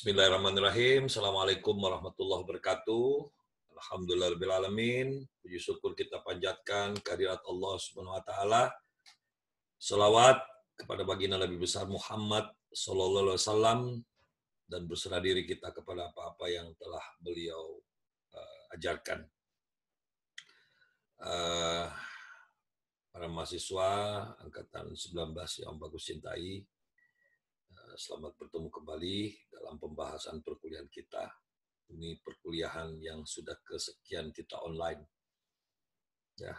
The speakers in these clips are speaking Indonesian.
Bismillahirrahmanirrahim. Assalamualaikum warahmatullahi wabarakatuh. Alhamdulillahirrahmanirrahim. Puji syukur kita panjatkan kehadirat Allah Subhanahu wa taala. Selawat kepada baginda Nabi besar Muhammad sallallahu alaihi wasallam dan berserah diri kita kepada apa-apa yang telah beliau ajarkan. Para mahasiswa angkatan 19 yang bagus cintai, selamat bertemu kembali dalam pembahasan perkuliahan kita. Ini perkuliahan yang sudah kesekian kita online. Ya,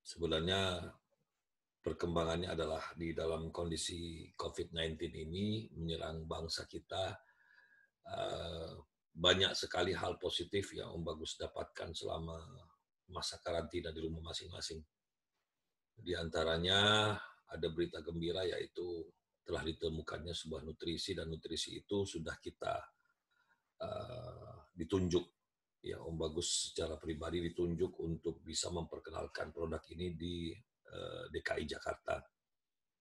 sebenarnya perkembangannya adalah di dalam kondisi COVID-19 ini menyerang bangsa kita. Banyak sekali hal positif yang Om Bagus dapatkan selama masa karantina di rumah masing-masing. Di antaranya ada berita gembira, yaitu telah ditemukannya sebuah nutrisi, dan nutrisi itu sudah kita ditunjuk, ya Om Bagus secara pribadi ditunjuk untuk bisa memperkenalkan produk ini di DKI Jakarta.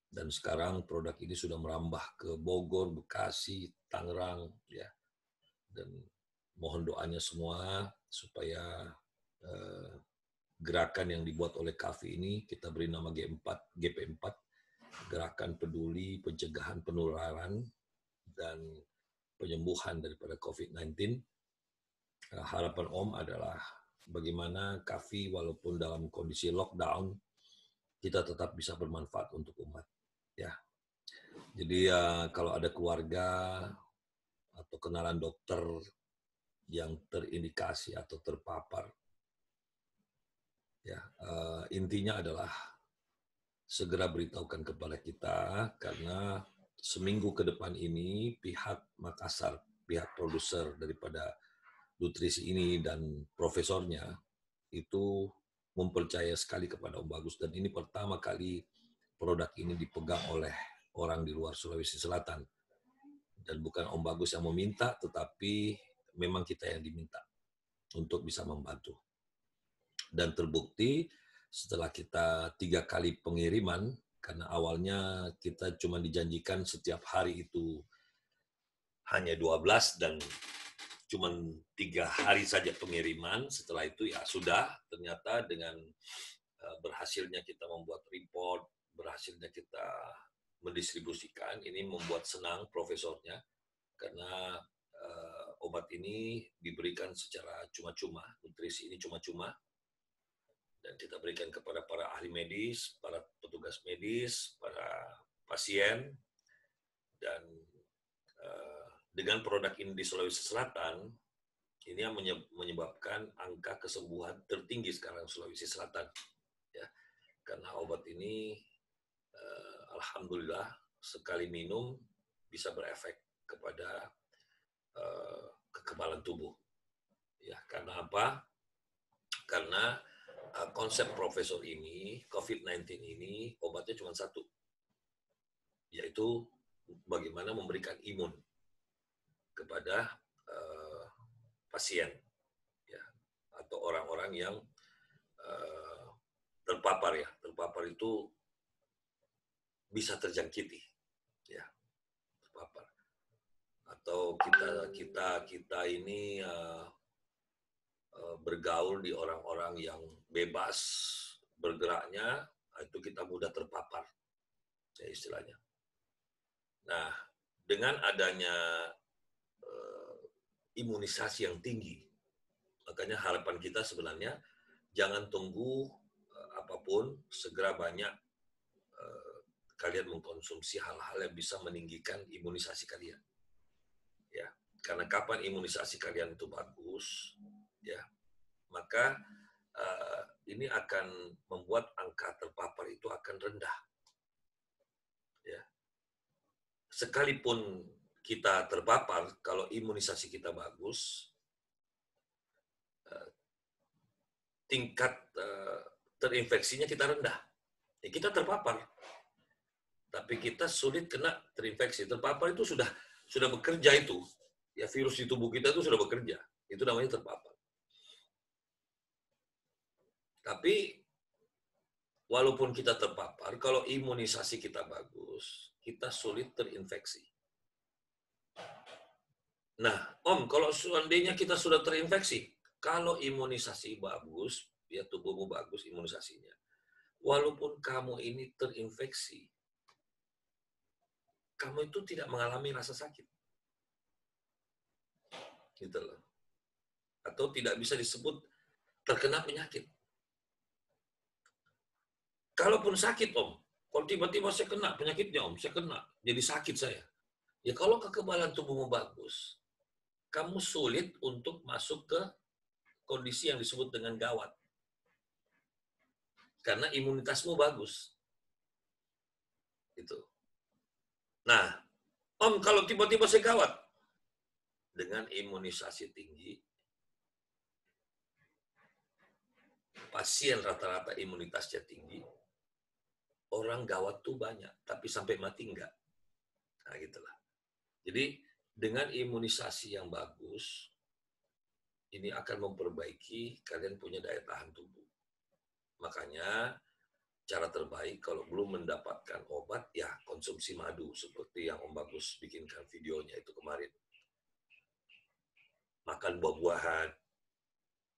Dan sekarang produk ini sudah merambah ke Bogor, Bekasi, Tangerang, ya. Dan mohon doanya semua supaya gerakan yang dibuat oleh KAFI ini kita beri nama GP4, Gerakan Peduli Pencegahan Penularan dan Penyembuhan daripada COVID-19. Harapan Om adalah bagaimana KAFI walaupun dalam kondisi lockdown kita tetap bisa bermanfaat untuk umat, ya. Jadi kalau ada keluarga atau kenalan dokter yang terindikasi atau terpapar, ya, intinya adalah segera beritahukan kepada kita, karena seminggu ke depan ini pihak Makassar, pihak produser daripada nutrisi ini dan profesornya itu mempercaya sekali kepada Om Bagus, dan ini pertama kali produk ini dipegang oleh orang di luar Sulawesi Selatan. Dan bukan Om Bagus yang meminta, tetapi memang kita yang diminta untuk bisa membantu. Dan terbukti setelah kita 3 kali pengiriman, karena awalnya kita cuma dijanjikan setiap hari itu hanya 12 dan cuma 3 hari saja pengiriman. Setelah itu ya sudah, ternyata dengan berhasilnya kita membuat report, berhasilnya kita mendistribusikan, ini membuat senang profesornya, karena obat ini diberikan secara cuma-cuma, nutrisi ini cuma-cuma, dan kita berikan kepada para ahli medis, para petugas medis, para pasien. Dan dengan produk ini di Sulawesi Selatan, ini yang menyebabkan angka kesembuhan tertinggi sekarang Sulawesi Selatan, ya. Karena obat ini alhamdulillah sekali minum bisa berefek kepada kekebalan tubuh, ya. Karena apa? Karena konsep profesor ini, COVID-19 ini, obatnya cuma satu, yaitu bagaimana memberikan imun kepada pasien, ya, atau orang-orang yang terpapar, ya. Terpapar itu bisa terjangkiti, ya, terpapar. Atau kita ini bergaul di orang-orang yang bebas bergeraknya, itu kita mudah terpapar, ya, istilahnya. Nah, dengan adanya imunisasi yang tinggi, makanya harapan kita sebenarnya jangan tunggu apapun, segera banyak kalian mengkonsumsi hal-hal yang bisa meninggikan imunisasi kalian, ya. Karena kapan imunisasi kalian itu bagus, ya, maka ini akan membuat angka terpapar itu akan rendah, ya. Sekalipun kita terpapar, kalau imunisasi kita bagus, tingkat terinfeksinya kita rendah. Ya, kita terpapar, tapi kita sulit kena terinfeksi. Terpapar itu sudah bekerja itu, ya, virus di tubuh kita itu sudah bekerja. Itu namanya terpapar. Tapi walaupun kita terpapar, kalau imunisasi kita bagus, kita sulit terinfeksi. Nah, Om, kalau seandainya kita sudah terinfeksi, kalau imunisasi bagus, ya tubuhmu bagus imunisasinya, walaupun kamu ini terinfeksi, kamu itu tidak mengalami rasa sakit. Gitu loh. Atau tidak bisa disebut terkena penyakit. Kalaupun sakit, Om, kalau tiba-tiba saya kena penyakitnya, Om, saya kena, jadi sakit saya. Ya kalau kekebalan tubuhmu bagus, kamu sulit untuk masuk ke kondisi yang disebut dengan gawat. Karena imunitasmu bagus. Gitu. Nah, Om, kalau tiba-tiba saya gawat, dengan imunisasi tinggi, pasien rata-rata imunitasnya tinggi, orang gawat tuh banyak, tapi sampai mati enggak. Nah, gitulah. Jadi, dengan imunisasi yang bagus, ini akan memperbaiki kalian punya daya tahan tubuh. Makanya, cara terbaik kalau belum mendapatkan obat, ya konsumsi madu, seperti yang Om Bagus bikinkan videonya itu kemarin. Makan buah-buahan,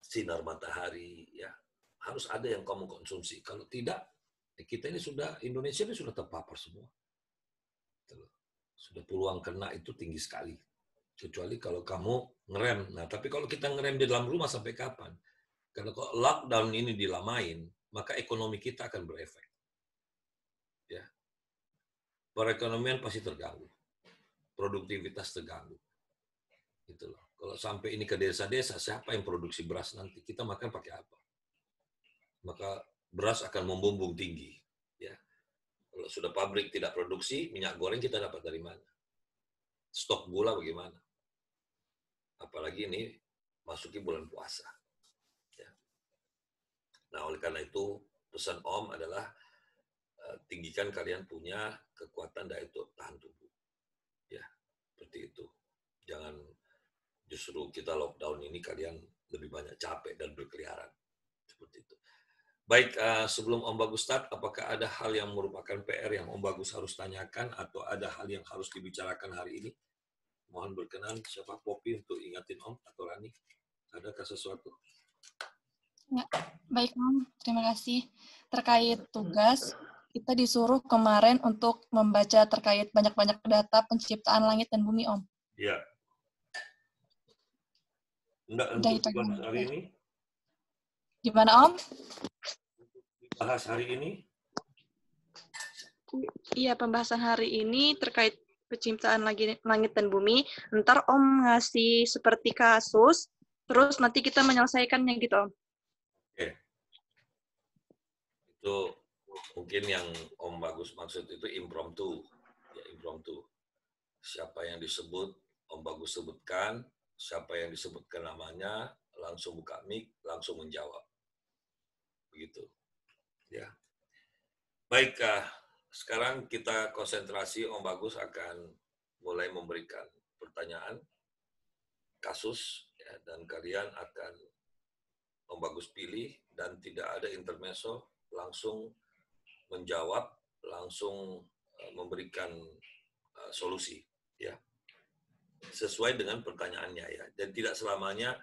sinar matahari, ya harus ada yang kamu konsumsi. Kalau tidak, kita ini sudah, Indonesia ini sudah terpapar semua. Sudah peluang kena itu tinggi sekali. Kecuali kalau kamu ngerem. Nah, tapi kalau kita ngerem di dalam rumah sampai kapan? Karena kalau lockdown ini dilamain, maka ekonomi kita akan berefek. Ya. Perekonomian pasti terganggu. Produktivitas terganggu. Gitu loh. Kalau sampai ini ke desa-desa, siapa yang produksi beras nanti? Kita makan pakai apa? Maka beras akan membumbung tinggi. Ya. Kalau sudah pabrik tidak produksi, minyak goreng kita dapat dari mana? Stok gula bagaimana? Apalagi ini masuki bulan puasa. Ya. Nah, oleh karena itu, pesan Om adalah tinggikan kalian punya kekuatan daya tahan tubuh. Ya, seperti itu. Jangan justru kita lockdown ini kalian lebih banyak capek dan berkeliaran. Seperti itu. Baik, sebelum Om Bagus start, apakah ada hal yang merupakan PR yang Om Bagus harus tanyakan atau ada hal yang harus dibicarakan hari ini? Mohon berkenan, siapa Poppy untuk ingatin Om atau Rani? Adakah sesuatu? Ya, baik Om, terima kasih. Terkait tugas, kita disuruh kemarin untuk membaca terkait banyak-banyak data penciptaan langit dan bumi Om. Iya. Enggak, Udah untuk itu dibahas hari ini? Gimana Om? Bahas hari ini? Iya, pembahasan hari ini terkait penciptaan langit dan bumi. Ntar Om ngasih seperti kasus, terus nanti kita menyelesaikannya gitu Om. Oke. Itu mungkin yang Om Bagus maksud itu impromptu. Ya, impromptu. Siapa yang disebut, Om Bagus sebutkan, siapa yang disebutkan namanya, langsung buka mic, langsung menjawab. Begitu. Ya. Baik, sekarang kita konsentrasi, Om Bagus akan mulai memberikan pertanyaan, kasus, ya, dan kalian akan Om Bagus pilih, dan tidak ada intermezzo, langsung menjawab, langsung memberikan solusi, ya, sesuai dengan pertanyaannya, ya. Dan tidak selamanya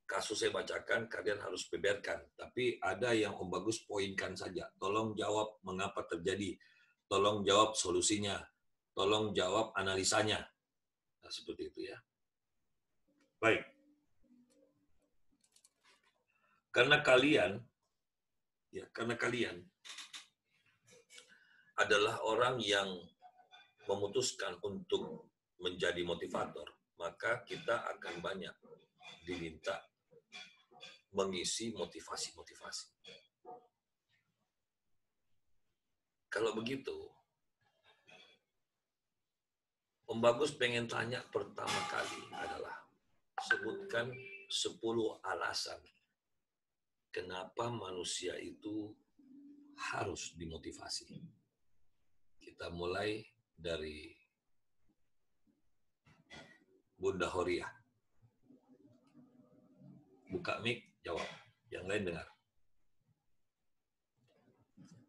kasus saya bacakan kalian harus beberkan, tapi ada yang Om Bagus poinkan saja. Tolong jawab mengapa terjadi, tolong jawab solusinya, tolong jawab analisanya. Nah, seperti itu ya. Baik. Karena kalian adalah orang yang memutuskan untuk menjadi motivator, maka kita akan banyak diminta mengisi motivasi-motivasi. Kalau begitu, Om Bagus pengen tanya pertama kali adalah, sebutkan 10 alasan kenapa manusia itu harus dimotivasi. Kita mulai dari Bunda Horia. Buka mic, jawab. Yang lain dengar.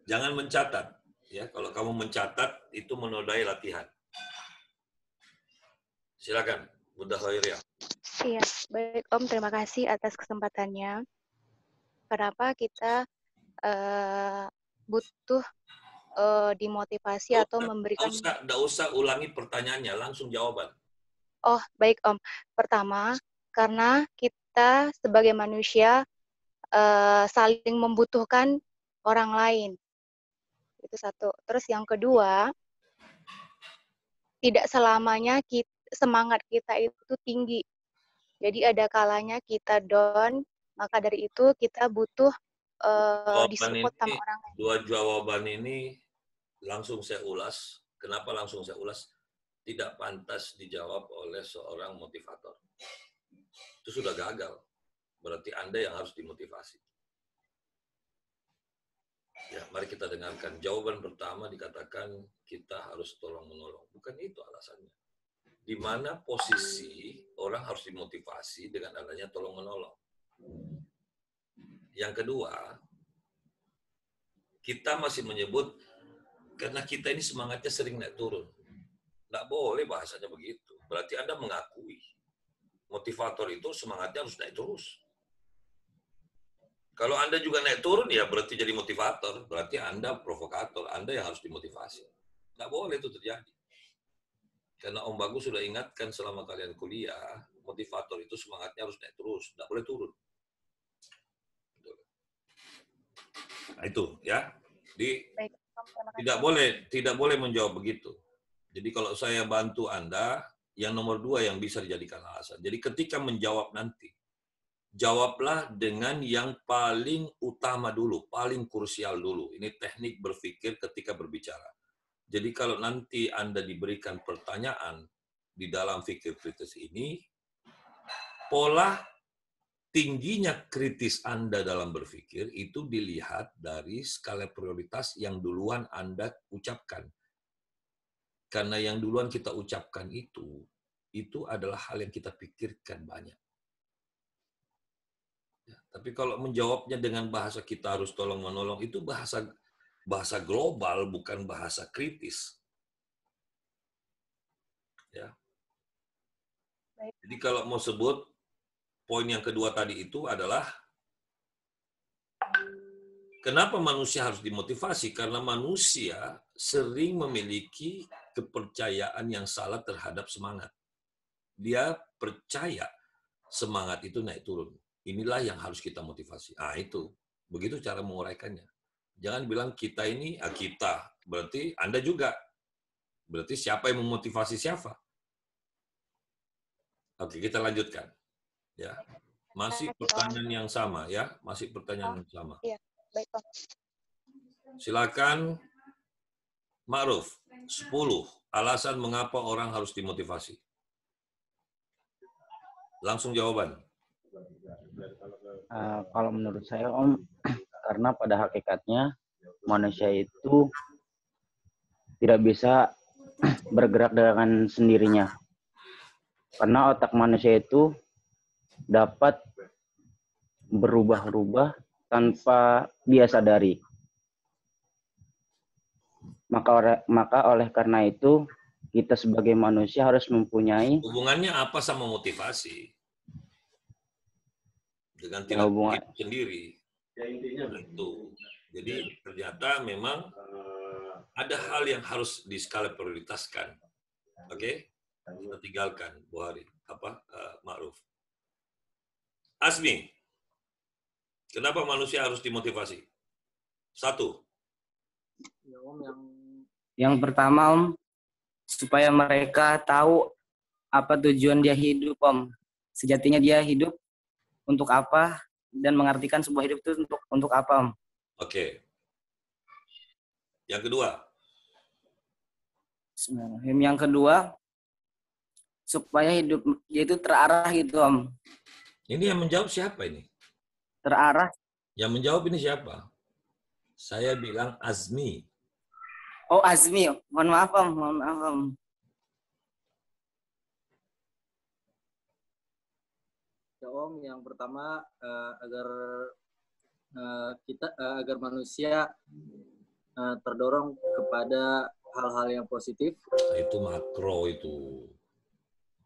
Jangan mencatat. Ya, kalau kamu mencatat, itu menodai latihan. Silakan. Bunda Khairiyah. Iya, baik Om, terima kasih atas kesempatannya. Kenapa kita butuh dimotivasi atau memberikan... Nggak usah ulangi pertanyaannya, langsung jawaban. Oh, baik Om. Pertama, karena kita sebagai manusia saling membutuhkan orang lain. Itu satu. Terus yang kedua, tidak selamanya semangat kita itu tinggi. Jadi ada kalanya kita down, maka dari itu kita butuh disupport sama orang lain. Dua jawaban ini langsung saya ulas. Kenapa langsung saya ulas? Tidak pantas dijawab oleh seorang motivator. Itu sudah gagal. Berarti Anda yang harus dimotivasi. Ya, mari kita dengarkan. Jawaban pertama dikatakan kita harus tolong-menolong. Bukan itu alasannya. Di mana posisi orang harus dimotivasi dengan adanya tolong-menolong. Yang kedua, kita masih menyebut karena kita ini semangatnya sering naik turun. Nggak boleh bahasanya begitu. Berarti Anda mengakui motivator itu semangatnya harus naik terus. Kalau Anda juga naik turun, ya berarti jadi motivator. Berarti Anda provokator. Anda yang harus dimotivasi. Nggak boleh itu terjadi. Karena Om Bagus sudah ingatkan selama kalian kuliah, motivator itu semangatnya harus naik terus. Nggak boleh turun. Nah, itu ya. Tidak boleh menjawab begitu. Jadi kalau saya bantu Anda, yang nomor 2 yang bisa dijadikan alasan. Jadi ketika menjawab nanti, jawablah dengan yang paling utama dulu, paling krusial dulu. Ini teknik berpikir ketika berbicara. Jadi kalau nanti Anda diberikan pertanyaan di dalam fikir kritis ini, pola tingginya kritis Anda dalam berpikir itu dilihat dari skala prioritas yang duluan Anda ucapkan. Karena yang duluan kita ucapkan itu adalah hal yang kita pikirkan banyak. Ya, tapi kalau menjawabnya dengan bahasa kita harus tolong-menolong, itu bahasa global, bukan bahasa kritis. Ya. Jadi kalau mau sebut, poin yang kedua tadi itu adalah kenapa manusia harus dimotivasi? Karena manusia sering memiliki kepercayaan yang salah terhadap semangat. Dia percaya semangat itu naik turun. Inilah yang harus kita motivasi. Ah, itu. Begitu cara menguraikannya. Jangan bilang kita ini, kita. Berarti Anda juga. Berarti siapa yang memotivasi siapa? Oke, kita lanjutkan. Ya. Masih pertanyaan yang sama ya, masih pertanyaan yang sama. Iya, baik Om. Silakan Ma'ruf, 10 alasan mengapa orang harus dimotivasi. Langsung jawaban. Kalau menurut saya Om, karena pada hakikatnya manusia itu tidak bisa bergerak dengan sendirinya. Karena otak manusia itu dapat berubah-ubah tanpa dia sadari. Maka oleh karena itu, kita sebagai manusia harus mempunyai... Hubungannya apa sama motivasi? Dengan tidak sendiri. Ya, intinya itu. Jadi ternyata memang ada hal yang harus diskala prioritaskan. Oke? Kita tinggalkan, Bu Hari. Ma'ruf. Asmi, kenapa manusia harus dimotivasi? 1. Ya, Om, yang pertama Om, supaya mereka tahu apa tujuan dia hidup Om. Sejatinya dia hidup untuk apa dan mengartikan sebuah hidup itu untuk apa Om. Oke. Yang kedua. Yang kedua, supaya hidup dia itu terarah gitu Om. Ini yang menjawab siapa ini? Terarah. Yang menjawab ini siapa? Saya bilang Azmi. Oh, Azmi. Mohon maaf Om. Mohon maaf Om. Ya Om, yang pertama agar manusia terdorong kepada hal-hal yang positif. Nah, itu makro itu.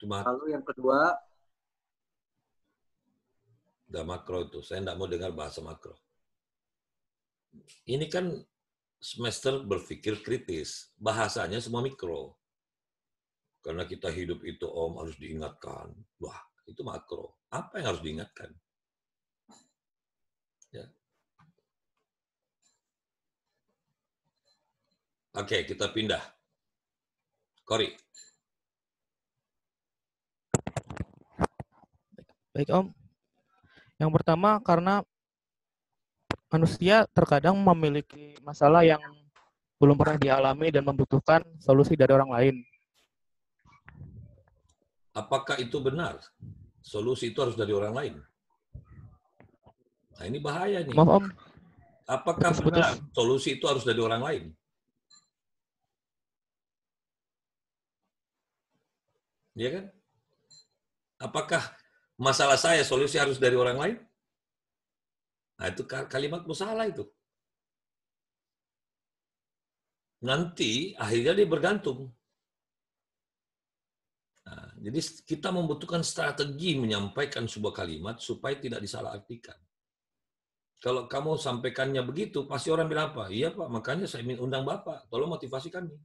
Lalu yang kedua, udah makro itu. Saya tidak mau dengar bahasa makro. Ini kan semester berpikir kritis. Bahasanya semua mikro. Karena kita hidup itu Om harus diingatkan. Wah, itu makro. Apa yang harus diingatkan? Ya. Oke, kita pindah. Kori. Baik Om. Yang pertama karena manusia terkadang memiliki masalah yang belum pernah dialami dan membutuhkan solusi dari orang lain. Apakah itu benar? Solusi itu harus dari orang lain. Nah, ini bahaya nih. Maaf Om. Apakah benar solusi itu harus dari orang lain? Iya kan? Apakah masalah saya solusi harus dari orang lain? Nah, itu kalimat salah itu. Nanti akhirnya dia bergantung. Nah, jadi kita membutuhkan strategi menyampaikan sebuah kalimat supaya tidak disalahartikan. Kalau kamu sampaikannya begitu, pasti orang bilang apa? Iya Pak, makanya saya undang Bapak, tolong motivasi kami.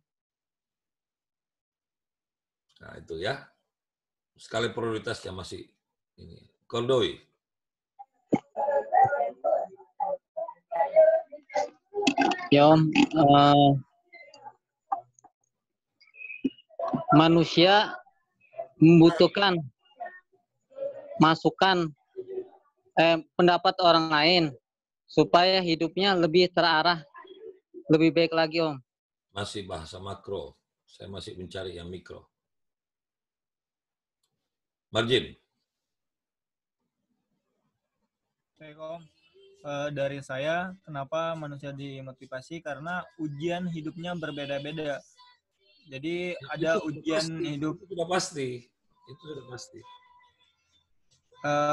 Nah itu ya, skala prioritasnya masih ini. Kordowi. Ya Om, manusia membutuhkan masukan pendapat orang lain supaya hidupnya lebih terarah, lebih baik lagi Om. Masih bahasa makro, saya masih mencari yang mikro. Margin. Baik Om, dari saya kenapa manusia dimotivasi karena ujian hidupnya berbeda-beda. Jadi ada ujian hidup. Itu sudah pasti. Itu sudah pasti.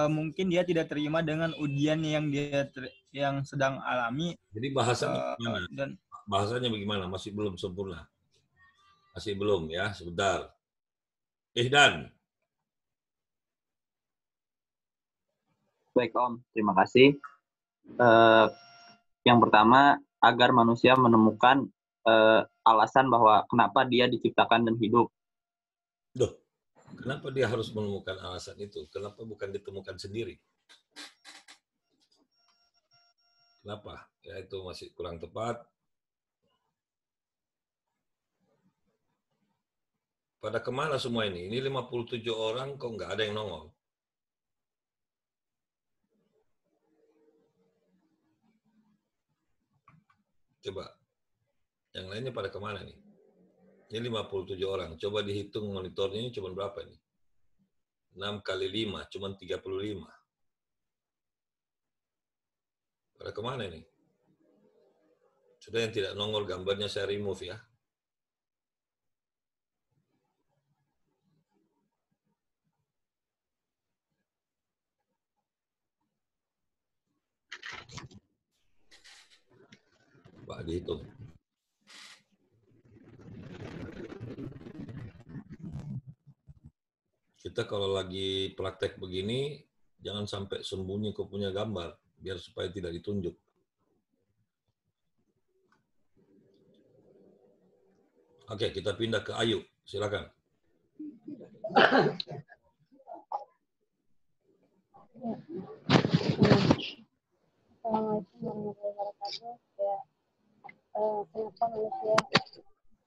Mungkin dia tidak terima dengan ujian yang sedang alami. Jadi bahasanya bagaimana? Bahasanya bagaimana? Masih belum sempurna. Masih belum ya, sebentar. Ihdan. Baik Om, terima kasih. Yang pertama, agar manusia menemukan alasan bahwa kenapa dia diciptakan dan hidup. Duh, kenapa dia harus menemukan alasan itu? Kenapa bukan ditemukan sendiri? Kenapa? Ya itu masih kurang tepat. Pada kemana semua ini? Ini 57 orang kok nggak ada yang nongol. Coba, yang lainnya pada kemana nih? Ini 57 orang. Coba dihitung monitornya ini cuma berapa nih? 6 kali 5, cuma 35. Pada kemana nih? Sudah yang tidak nongol gambarnya saya remove ya. Pak dihitung. Kita kalau lagi praktek begini, jangan sampai sembunyi kau punya gambar, biar supaya tidak ditunjuk. Oke, kita pindah ke Ayu. Silakan. Assalamualaikum warahmatullahi wabarakatuh. Kenapa manusia?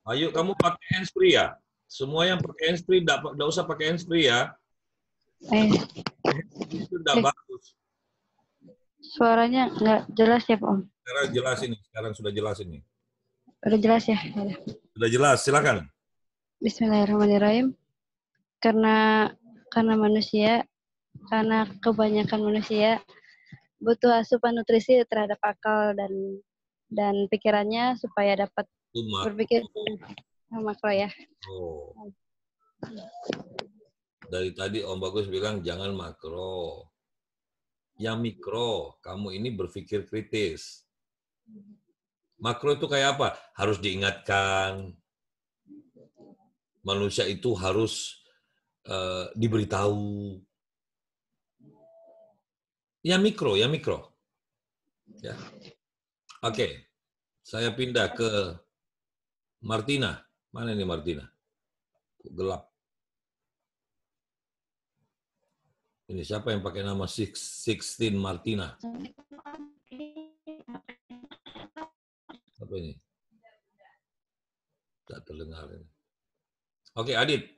Ayu, kamu pakai handsfree ya? Semua yang pakai handsfree, tidak usah pakai handsfree ya. Itu tidak bagus. Suaranya nggak jelas ya, Pak Om? Sekarang jelas ini. Sekarang sudah jelas ini. Udah jelas ya? Sudah jelas, silakan. Bismillahirrahmanirrahim. Karena manusia, karena kebanyakan manusia butuh asupan nutrisi terhadap akal dan pikirannya supaya dapat berpikir makro ya. Oh. Dari tadi Om Bagus bilang jangan makro. Yang mikro, kamu ini berpikir kritis. Makro itu kayak apa? Harus diingatkan. Manusia itu harus diberitahu. Ya mikro. Ya. Oke. Saya pindah ke Martina. Mana ini Martina? Gelap. Ini siapa yang pakai nama 16 Martina? Apa ini? Tak terdengar ini. Oke, Adit.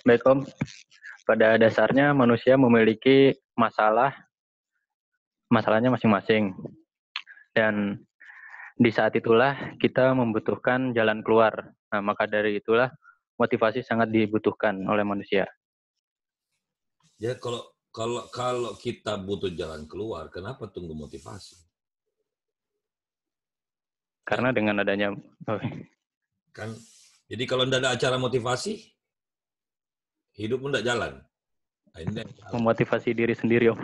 Baik Om, pada dasarnya manusia memiliki masalahnya masing-masing. Dan di saat itulah kita membutuhkan jalan keluar. Nah, maka dari itulah motivasi sangat dibutuhkan oleh manusia. Ya, kalau kita butuh jalan keluar, kenapa tunggu motivasi? Karena dengan adanya kan, jadi kalau tidak ada acara motivasi, hidupmu tidak jalan. Nah, memotivasi diri sendiri, Om.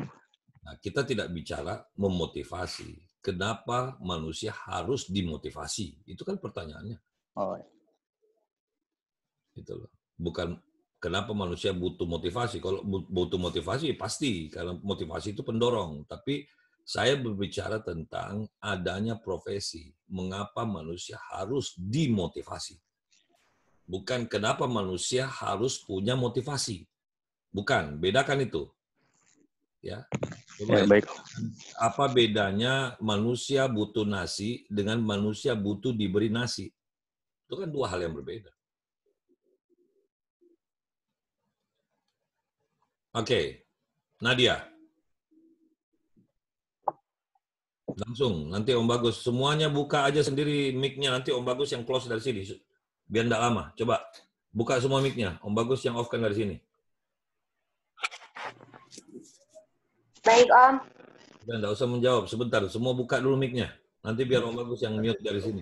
Nah, kita tidak bicara memotivasi. Kenapa manusia harus dimotivasi? Itu kan pertanyaannya. Oh. Gitu loh. Bukan kenapa manusia butuh motivasi. Kalau butuh motivasi pasti, karena motivasi itu pendorong. Tapi saya berbicara tentang adanya profesi. Mengapa manusia harus dimotivasi? Bukan kenapa manusia harus punya motivasi. Bukan, bedakan itu. Ya. Ya, baik. Apa bedanya manusia butuh nasi dengan manusia butuh diberi nasi? Itu kan dua hal yang berbeda. Oke, Nadia. Langsung, nanti Om Bagus. Semuanya buka aja sendiri mic-nya. Nanti Om Bagus yang close dari sini. Biar enggak lama. Coba, buka semua mic-nya. Om Bagus yang off-kan dari sini. Baik, Om. Dan enggak usah menjawab. Sebentar, semua buka dulu mic-nya. Nanti biar Om Bagus yang mute dari sini.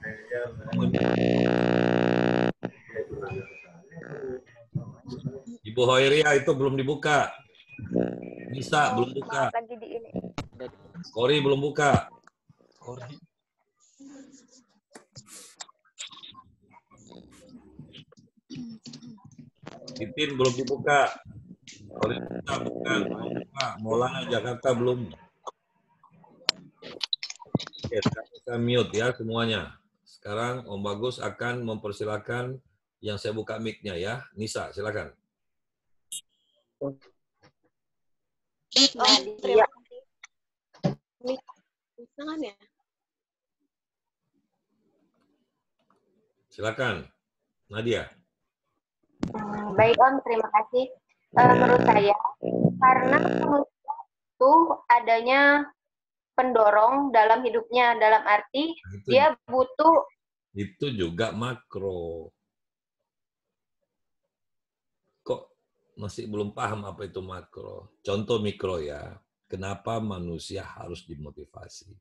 Ibu Hoiria itu belum dibuka. Nisa belum buka. Lagi di ini. Kori belum buka. Titin belum dibuka. Kori kita buka, belum buka. Maulana Jakarta belum. Oke, kita mute ya semuanya. Sekarang Om Bagus akan mempersilakan yang saya buka mic-nya ya. Nisa, silakan. Terima kasih. Mic ya? Silakan, Nadia. Baik Om, terima kasih. Menurut saya, karena manusia itu adanya pendorong dalam hidupnya, dalam arti dia butuh. Itu juga makro. Kok masih belum paham apa itu makro? Contoh mikro ya. Kenapa manusia harus dimotivasi?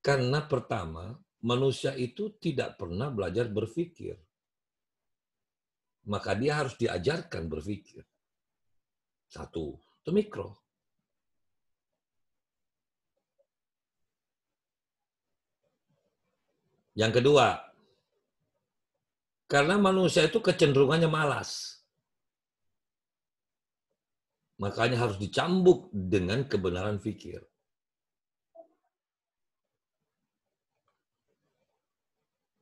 Karena pertama, manusia itu tidak pernah belajar berpikir. Maka dia harus diajarkan berpikir. Satu, itu mikro. Yang kedua, karena manusia itu kecenderungannya malas. Makanya harus dicambuk dengan kebenaran fikir.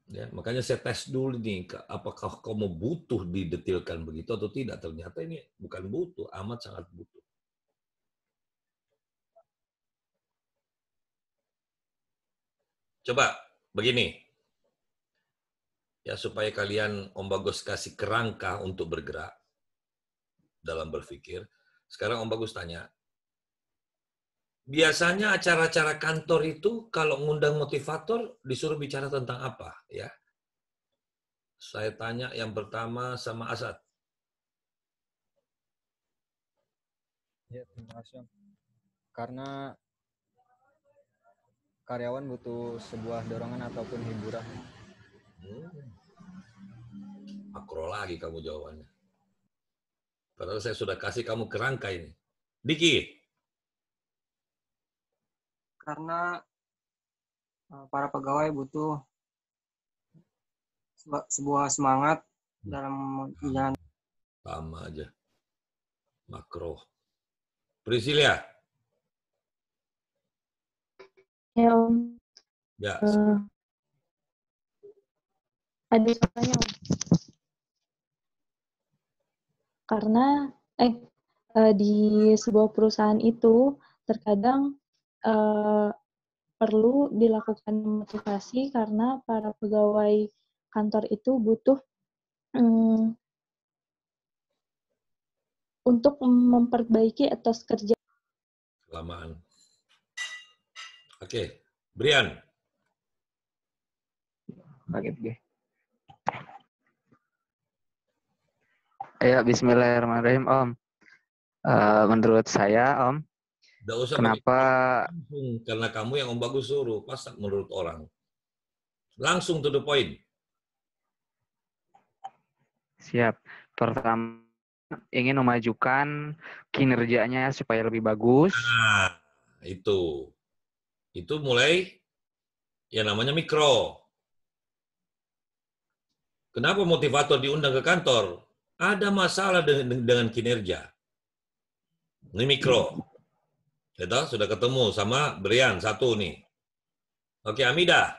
Ya, makanya saya tes dulu nih, apakah kamu butuh didetilkan begitu atau tidak. Ternyata ini bukan butuh, amat sangat butuh. Coba begini, ya supaya kalian Om Bagus kasih kerangka untuk bergerak dalam berpikir. Sekarang Om Bagus tanya, biasanya acara-acara kantor itu kalau ngundang motivator disuruh bicara tentang apa? Ya, saya tanya yang pertama sama Asad. Ya, terima kasih. Karena karyawan butuh sebuah dorongan ataupun hiburan. Makro lagi kamu jawabannya. Padahal saya sudah kasih kamu kerangka ini. Diki. Karena para pegawai butuh sebuah semangat dalam menjalankan. Sama aja. Makro. Priscilia. Ya, Om. Ya. Ada soalnya, Om. Karena di sebuah perusahaan itu terkadang perlu dilakukan motivasi karena para pegawai kantor itu butuh untuk memperbaiki etos kerja. Kelamaan. Oke, Brian. Oke. Ya, bismillahirrahmanirrahim, Om. Menurut saya, Om, kenapa langsung, karena kamu yang Om Bagus suruh, pas menurut orang. Langsung to the point. Siap. Pertama, ingin memajukan kinerjanya supaya lebih bagus. Nah, itu mulai yang namanya mikro. Kenapa motivator diundang ke kantor? Ada masalah dengan kinerja. Ini mikro. Sudah ketemu sama Brian satu nih. Oke, Amida.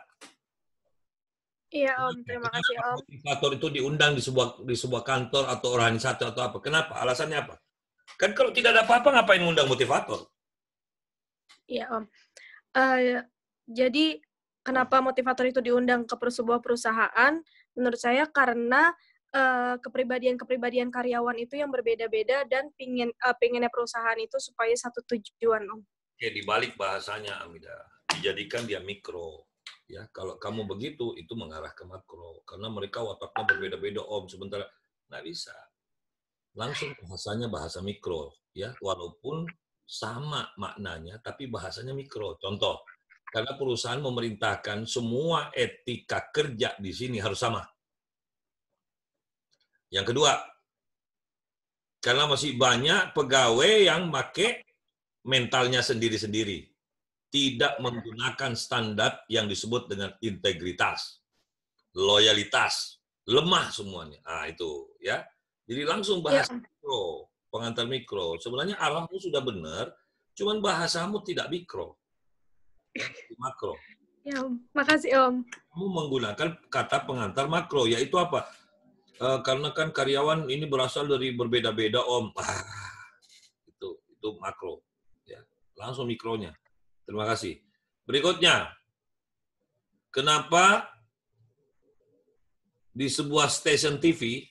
Iya, Om. Terima kasih, Om. Motivator itu diundang di sebuah kantor atau organisasi atau apa? Kenapa? Alasannya apa? Kan kalau tidak ada apa-apa, ngapain undang motivator? Iya, Om. Jadi, kenapa motivator itu diundang ke sebuah perusahaan? Menurut saya karena kepribadian karyawan itu yang berbeda-beda dan pinginnya perusahaan itu supaya satu tujuan, Om. Oke, dibalik bahasanya, Amida. Dijadikan dia mikro. Ya, kalau kamu begitu, itu mengarah ke makro. Karena mereka wataknya berbeda-beda, Om. Sementara nggak bisa. Langsung bahasanya bahasa mikro. Ya, walaupun sama maknanya, tapi bahasanya mikro. Contoh, karena perusahaan memerintahkan semua etika kerja di sini harus sama. Yang kedua, karena masih banyak pegawai yang pakai mentalnya sendiri-sendiri. Tidak menggunakan standar yang disebut dengan integritas, loyalitas, lemah semuanya. Ah, itu ya. Jadi langsung bahas mikro, pengantar mikro. Sebenarnya arahmu sudah benar, cuman bahasamu tidak mikro. Ya, makro. Ya, Om. Makasih, Om. Kamu menggunakan kata pengantar makro, yaitu apa? Karena kan karyawan ini berasal dari berbeda-beda, Om. Itu makro. Ya, langsung mikronya. Terima kasih. Berikutnya, kenapa di sebuah stasiun TV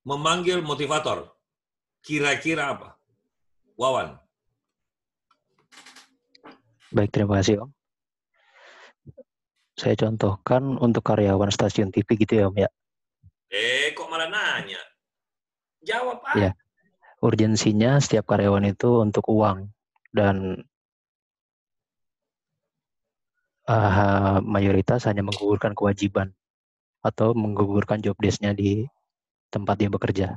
memanggil motivator? Kira-kira apa? Wawan. Baik, terima kasih, Om. Saya contohkan untuk karyawan stasiun TV gitu ya, Om ya. Kok malah nanya? Jawab aja. Ya. Urgensinya setiap karyawan itu untuk uang dan mayoritas hanya menggugurkan kewajiban atau menggugurkan job desk-nya di tempat dia bekerja.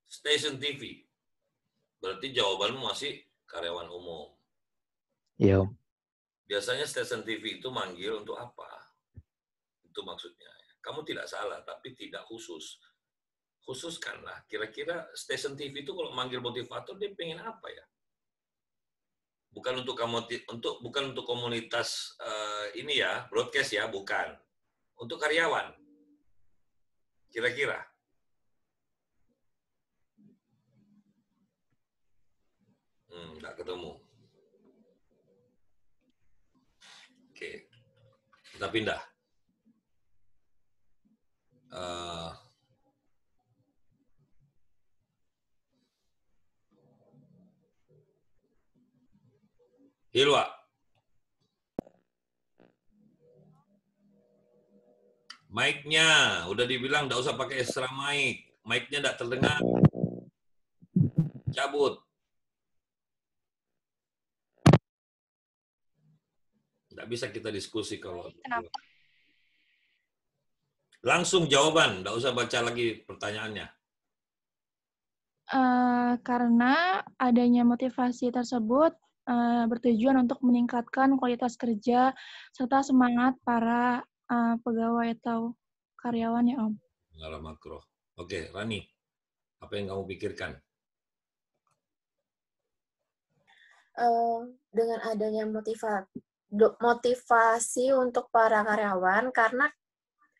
Stasiun TV. Berarti jawabanmu masih karyawan umum. Iya, Om. Biasanya stasiun TV itu manggil untuk apa? Itu maksudnya. Kamu tidak salah, tapi tidak khusus. Khususkanlah. Kira-kira stasiun TV itu kalau manggil motivator, dia pengen apa ya? Bukan untuk komunitas ini ya, broadcast ya, bukan. Untuk karyawan. Kira-kira. Nggak ketemu. Oke. Kita pindah. Hilwa. Mic-nya, udah dibilang nggak usah pakai extra mic. Mic-nya nggak terdengar. Cabut. Nggak bisa kita diskusi kalau... Kenapa? Langsung jawaban, nggak usah baca lagi pertanyaannya. Karena adanya motivasi tersebut bertujuan untuk meningkatkan kualitas kerja serta semangat para pegawai atau karyawan ya Om. Pengaruh makro. Oke, Rani, apa yang kamu pikirkan? Dengan adanya motivasi untuk para karyawan, karena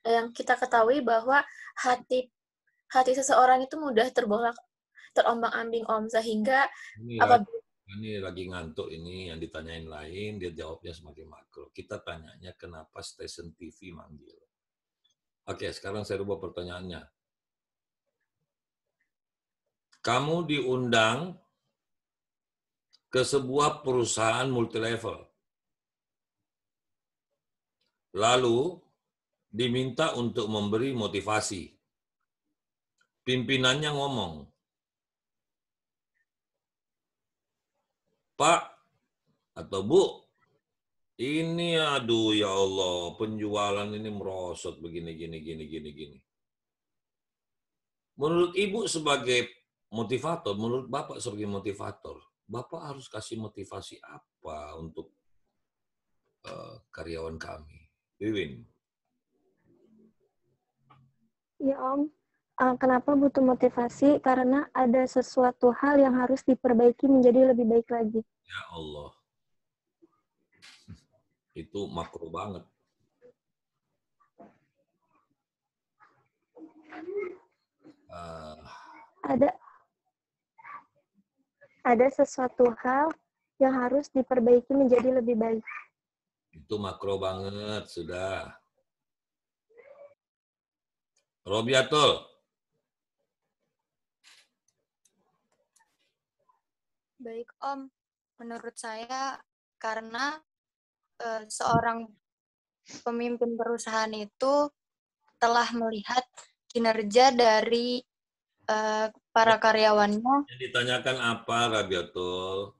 yang kita ketahui bahwa hati seseorang itu mudah terombang-ambing Om, sehingga Ini lagi ngantuk ini, yang ditanyain lain, dia jawabnya semakin makro. Kita tanyanya kenapa stasiun TV manggil. Oke, sekarang saya rubah pertanyaannya. Kamu diundang ke sebuah perusahaan multilevel. Lalu diminta untuk memberi motivasi. Pimpinannya ngomong, Pak atau Bu, ini aduh ya Allah, penjualan ini merosot begini. Menurut Ibu sebagai motivator, menurut Bapak sebagai motivator, Bapak harus kasih motivasi apa untuk karyawan kami? Wiwin. Ya Om, kenapa butuh motivasi? Karena ada sesuatu hal yang harus diperbaiki menjadi lebih baik lagi. Ya Allah. Itu makro banget. Ada sesuatu hal yang harus diperbaiki menjadi lebih baik. Itu makro banget, sudah. Robiatul. Baik Om, menurut saya karena seorang pemimpin perusahaan itu telah melihat kinerja dari para karyawannya. Yang ditanyakan apa, Rabiatul?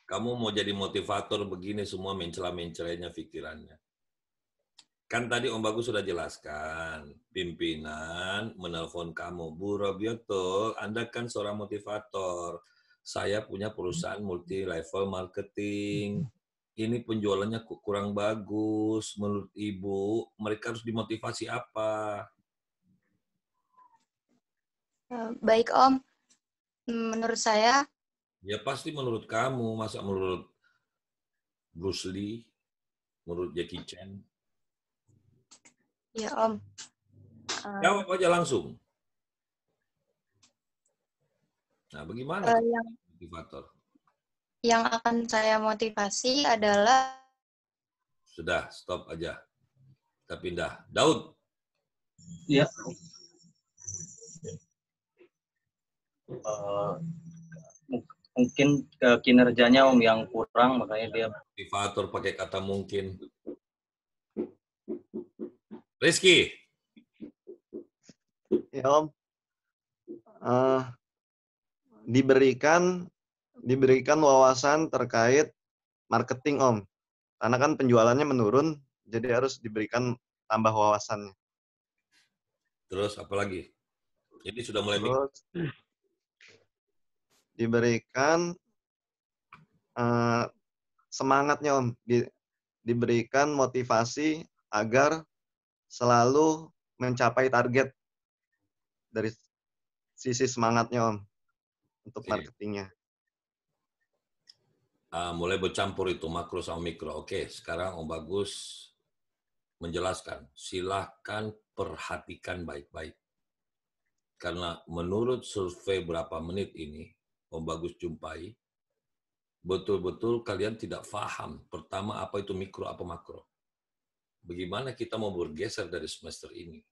Kamu mau jadi motivator begini semua mencela-mencelanya pikirannya. Kan tadi Om Bagus sudah jelaskan, pimpinan menelpon kamu, Bu Rabiatul, Anda kan seorang motivator. Saya punya perusahaan multi level marketing. Ini penjualannya kurang bagus. Menurut Ibu, mereka harus dimotivasi apa? Baik Om, menurut saya. Ya pasti menurut kamu, masa menurut Bruce Lee, menurut Jackie Chan? Ya Om. Jawab aja langsung. Nah, bagaimana motivator? Yang akan saya motivasi adalah... Sudah, stop aja. Kita pindah. Daud. Ya. Mungkin kinerjanya Om yang kurang, makanya dia... Motivator pakai kata mungkin. Rizky. Ya Om. Diberikan wawasan terkait marketing Om. Karena kan penjualannya menurun, jadi harus diberikan tambah wawasannya. Terus apa lagi? Jadi sudah mulai diberikan semangatnya Om. Diberikan motivasi agar selalu mencapai target dari sisi semangatnya Om untuk marketingnya. Mulai bercampur itu makro sama mikro. Oke, sekarang Om Bagus menjelaskan. Silahkan perhatikan baik-baik. Karena menurut survei berapa menit ini, Om Bagus jumpai, betul-betul kalian tidak paham. Pertama, apa itu mikro, apa makro. Bagaimana kita mau bergeser dari semester ini?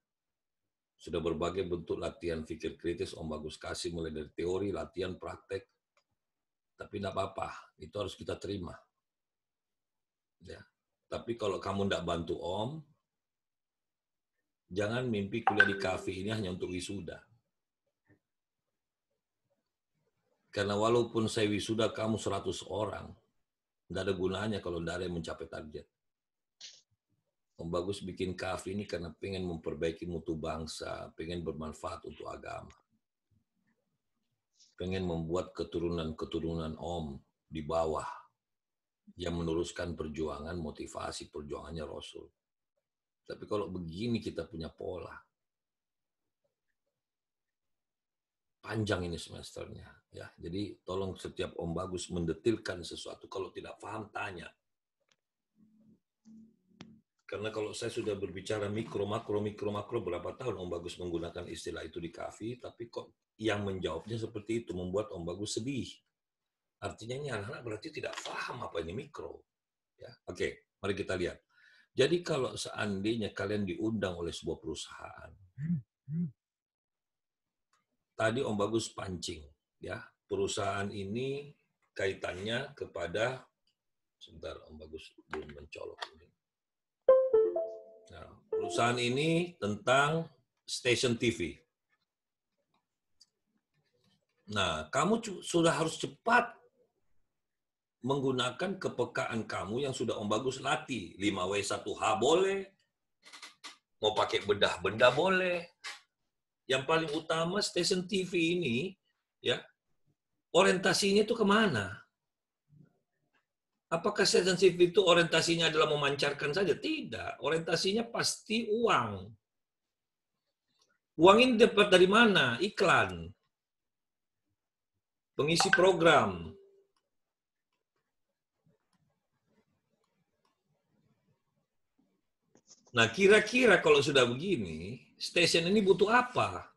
Sudah berbagai bentuk latihan pikir kritis Om Bagus kasih, mulai dari teori, latihan, praktek. Tapi tidak apa-apa, itu harus kita terima. Ya. Tapi kalau kamu tidak bantu Om, jangan mimpi kuliah di kafe ini hanya untuk wisuda. Karena walaupun saya wisuda kamu 100 orang, tidak ada gunanya kalau tidak ada yang mencapai target. Om Bagus bikin kafe ini karena pengen memperbaiki mutu bangsa, pengen bermanfaat untuk agama. Pengen membuat keturunan-keturunan Om di bawah yang meneruskan perjuangan, motivasi perjuangannya Rasul. Tapi kalau begini kita punya pola, panjang ini semesternya, ya. Jadi tolong setiap Om Bagus mendetilkan sesuatu. Kalau tidak paham tanya. Karena kalau saya sudah berbicara mikro makro berapa tahun Om Bagus menggunakan istilah itu di KAFI, tapi kok yang menjawabnya seperti itu membuat Om Bagus sedih. Artinya ini anak-anak berarti tidak paham apa ini mikro. Ya, oke, mari kita lihat. Jadi kalau seandainya kalian diundang oleh sebuah perusahaan, tadi Om Bagus pancing, ya, perusahaan ini kaitannya kepada, sebentar Om Bagus belum mencolok ini. Nah, perusahaan ini tentang stasiun TV. Nah, kamu sudah harus cepat menggunakan kepekaan kamu yang sudah Om Bagus latih. 5W1H boleh, mau pakai bedah benda boleh. Yang paling utama stasiun TV ini, ya, orientasinya itu kemana? Apakah stasiun TV itu orientasinya adalah memancarkan saja? Tidak. Orientasinya pasti uang. Uang ini dapat dari mana? Iklan. Pengisi program. Nah, kira-kira kalau sudah begini, stasiun ini butuh apa?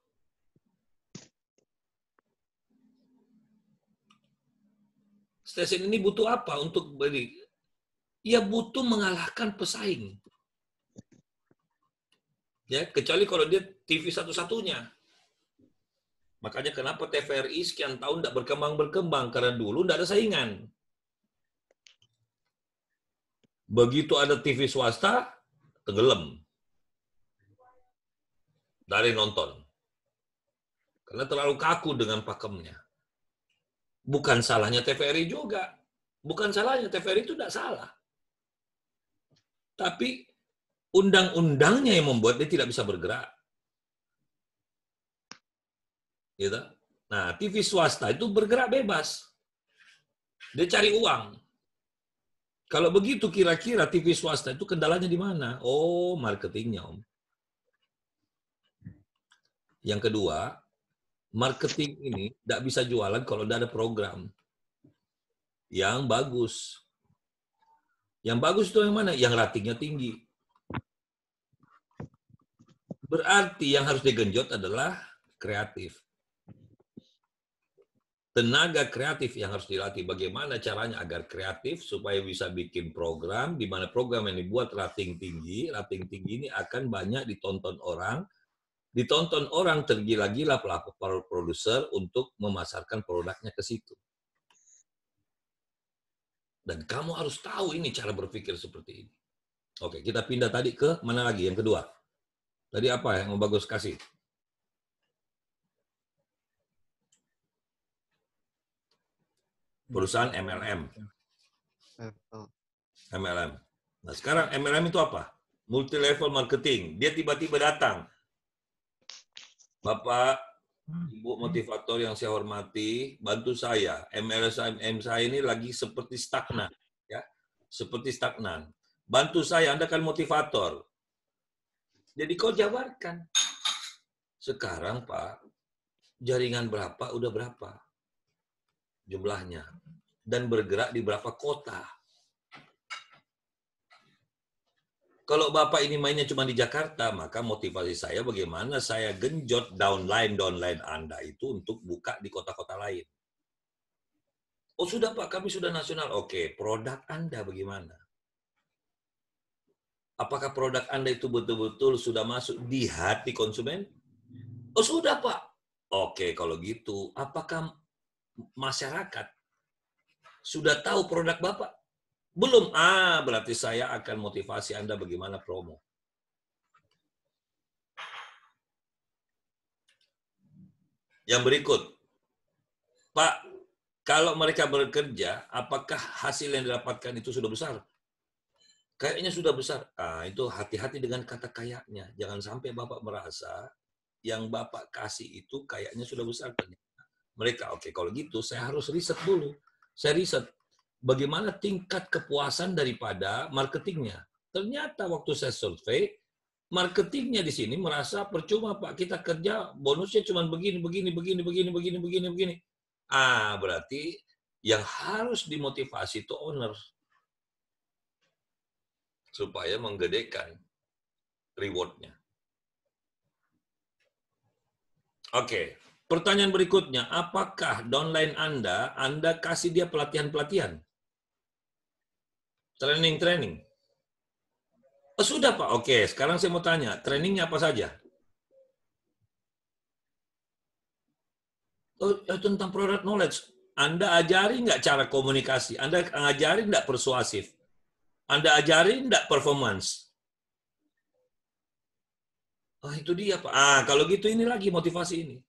Stasiun ini butuh apa untuk beli? Ya butuh mengalahkan pesaing. Ya, kecuali kalau dia TV satu-satunya. Makanya kenapa TVRI sekian tahun tidak berkembang, karena dulu tidak ada saingan. Begitu ada TV swasta, tenggelam. Dari nonton. Karena terlalu kaku dengan pakemnya. Bukan salahnya TVRI juga. Bukan salahnya, TVRI itu tidak salah. Tapi undang-undangnya yang membuat dia tidak bisa bergerak. Gitu. Nah, TV swasta itu bergerak bebas. Dia cari uang. Kalau begitu kira-kira TV swasta itu kendalanya di mana? Oh, marketingnya, Om. Yang kedua, marketing ini tidak bisa jualan kalau tidak ada program yang bagus. Yang bagus itu yang mana? Yang ratingnya tinggi. Berarti yang harus digenjot adalah kreatif. Tenaga kreatif yang harus dilatih. Bagaimana caranya agar kreatif supaya bisa bikin program, di mana program yang dibuat rating tinggi ini akan banyak ditonton orang. Ditonton orang tergila-gila pelaku produser untuk memasarkan produknya ke situ. Dan kamu harus tahu ini cara berpikir seperti ini. Oke, kita pindah tadi ke mana lagi? Yang kedua. Tadi apa yang mau Bagus kasih? Perusahaan MLM. MLM. Nah, sekarang MLM itu apa? Multi level marketing. Dia tiba-tiba datang. Bapak, Ibu motivator yang saya hormati, bantu saya. MLM saya ini lagi seperti stagnan, ya. Seperti stagnan. Bantu saya, Anda kan motivator. Jadi kau jabarkan. Sekarang, Pak, jaringan berapa, udah berapa jumlahnya. Dan bergerak di berapa kota. Kalau Bapak ini mainnya cuma di Jakarta, maka motivasi saya bagaimana saya genjot downline Anda itu untuk buka di kota-kota lain. Oh sudah Pak, kami sudah nasional. Oke, produk Anda bagaimana? Apakah produk Anda itu betul-betul sudah masuk di hati konsumen? Oh sudah Pak. Oke, kalau gitu, apakah masyarakat sudah tahu produk Bapak? Belum. Berarti saya akan motivasi Anda bagaimana promo. Yang berikut. Pak, kalau mereka bekerja, apakah hasil yang didapatkan itu sudah besar? Kayaknya sudah besar. Itu hati-hati dengan kata kayaknya. Jangan sampai Bapak merasa yang Bapak kasih itu kayaknya sudah besar. Mereka, oke, kalau gitu saya harus riset dulu. Saya riset. bagaimana tingkat kepuasan daripada marketingnya. Ternyata waktu saya survei, marketingnya di sini merasa percuma Pak, kita kerja bonusnya cuma begini. Berarti yang harus dimotivasi itu owner supaya menggedekan rewardnya. Oke, pertanyaan berikutnya, apakah downline Anda kasih dia pelatihan-pelatihan? Training. Oh, sudah Pak, oke. Sekarang saya mau tanya, trainingnya apa saja? Oh, tentang product knowledge. Anda ajari nggak cara komunikasi? Anda ajari nggak persuasif? Anda ajari nggak performance? Oh, itu dia Pak. Kalau gitu ini lagi motivasi ini.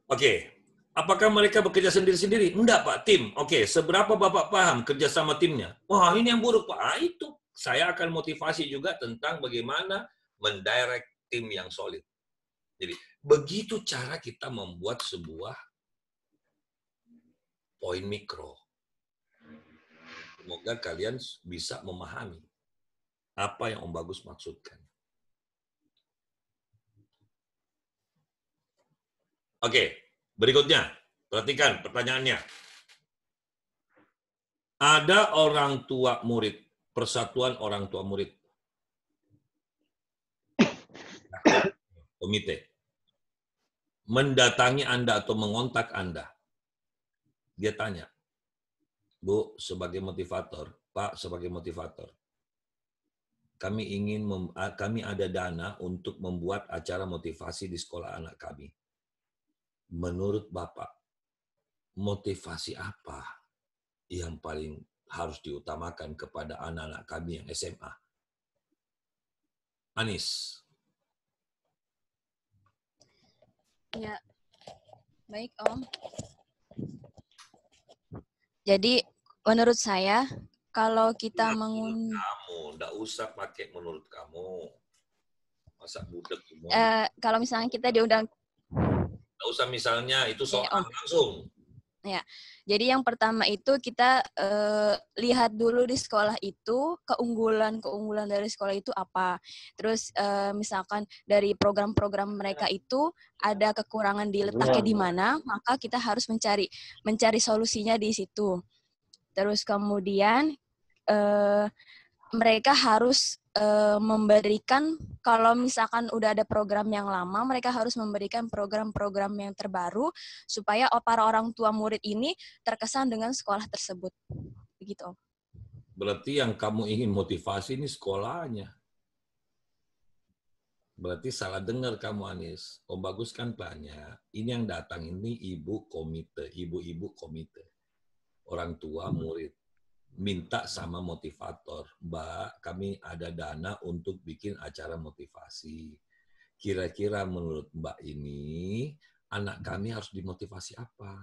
Oke. Apakah mereka bekerja sendiri-sendiri? Enggak, Pak. Tim. Oke. Seberapa Bapak paham kerja sama timnya? Wah, ini yang buruk, Pak. Itu saya akan motivasi juga tentang bagaimana mendirect tim yang solid. Jadi, begitu cara kita membuat sebuah poin mikro. Semoga kalian bisa memahami apa yang Om Bagus maksudkan. Oke, berikutnya. Perhatikan pertanyaannya. Ada orang tua murid, persatuan orang tua murid. Komite. Mendatangi Anda atau mengontak Anda. Dia tanya, Bu, sebagai motivator, Pak, sebagai motivator, kami ada dana untuk membuat acara motivasi di sekolah anak kami. Menurut Bapak, motivasi apa yang paling harus diutamakan kepada anak-anak kami yang SMA? Anis. Ya, baik Om. Jadi menurut saya kalau kita Kamu, nggak usah pakai menurut kamu. Masa budak semua. Kalau misalnya kita diundang, nggak usah misalnya itu soal langsung. Ya, jadi yang pertama itu kita lihat dulu di sekolah itu keunggulan dari sekolah itu apa. Terus misalkan dari program-program mereka itu ada kekurangan di letaknya di mana, maka kita harus mencari solusinya di situ. Terus kemudian mereka harus memberikan, kalau misalkan udah ada program yang lama, mereka harus memberikan program-program yang terbaru supaya para orang tua murid ini terkesan dengan sekolah tersebut. Begitu. Berarti yang kamu ingin motivasi ini sekolahnya. Berarti salah dengar kamu, Anis. Om Bagus kan tanya, ini yang datang ini ibu komite. Orang tua murid. Minta sama motivator, Mbak, kami ada dana untuk bikin acara motivasi. Kira-kira menurut Mbak ini, anak kami harus dimotivasi apa?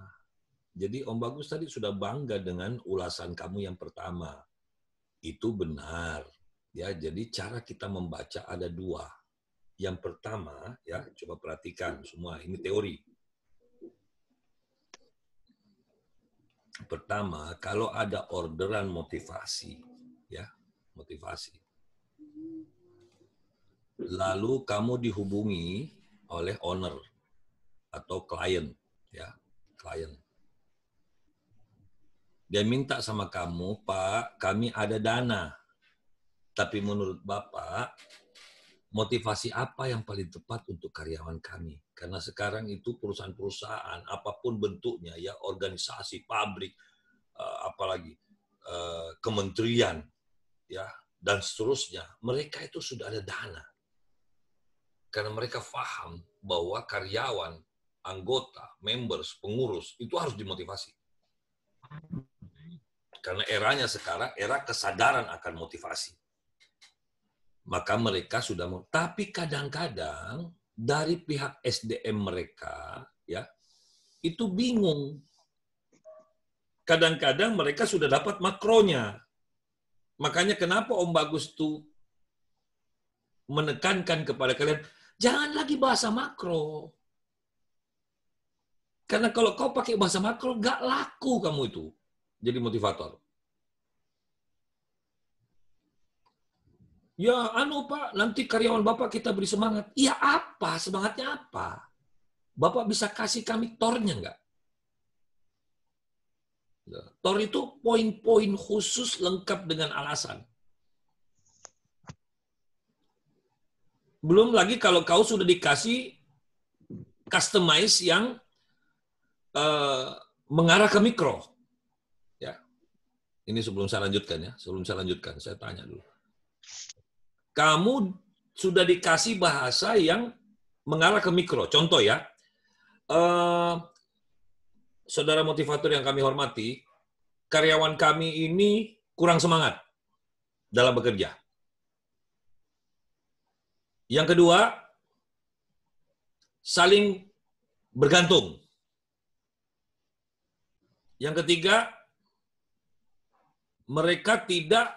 Jadi Om Bagus tadi sudah bangga dengan ulasan kamu yang pertama. Itu benar. Ya, jadi cara kita membaca ada dua. Yang pertama, ya, coba perhatikan semua, ini teori. Pertama, kalau ada orderan motivasi, ya, motivasi. Lalu kamu dihubungi oleh owner atau klien, ya, klien. Dia minta sama kamu, Pak, kami ada dana. Tapi menurut Bapak, motivasi apa yang paling tepat untuk karyawan kami? Karena sekarang itu perusahaan-perusahaan, apapun bentuknya, ya organisasi, pabrik, apalagi kementerian, ya dan seterusnya, mereka itu sudah ada dana. Karena mereka paham bahwa karyawan, anggota, members, pengurus, itu harus dimotivasi. Karena eranya sekarang, era kesadaran akan motivasi. Maka mereka sudah mau. Tapi kadang-kadang dari pihak SDM mereka, ya, itu bingung. Kadang-kadang mereka sudah dapat makronya. Makanya kenapa Om Bagus tuh menekankan kepada kalian, jangan lagi bahasa makro. Karena kalau kau pakai bahasa makro, nggak laku kamu itu jadi motivator. Ya, Pak, nanti karyawan Bapak kita beri semangat. Ya apa? Semangatnya apa? Bapak bisa kasih kami tornya nggak? Tor itu poin-poin khusus lengkap dengan alasan. Belum lagi kalau kau sudah dikasih customize yang mengarah ke mikro. Ya. Ini sebelum saya lanjutkan ya. Sebelum saya lanjutkan, saya tanya dulu. Kamu sudah dikasih bahasa yang mengarah ke mikro. Contoh ya. Saudara motivator yang kami hormati, karyawan kami ini kurang semangat dalam bekerja. Yang kedua, saling bergantung. Yang ketiga, mereka tidak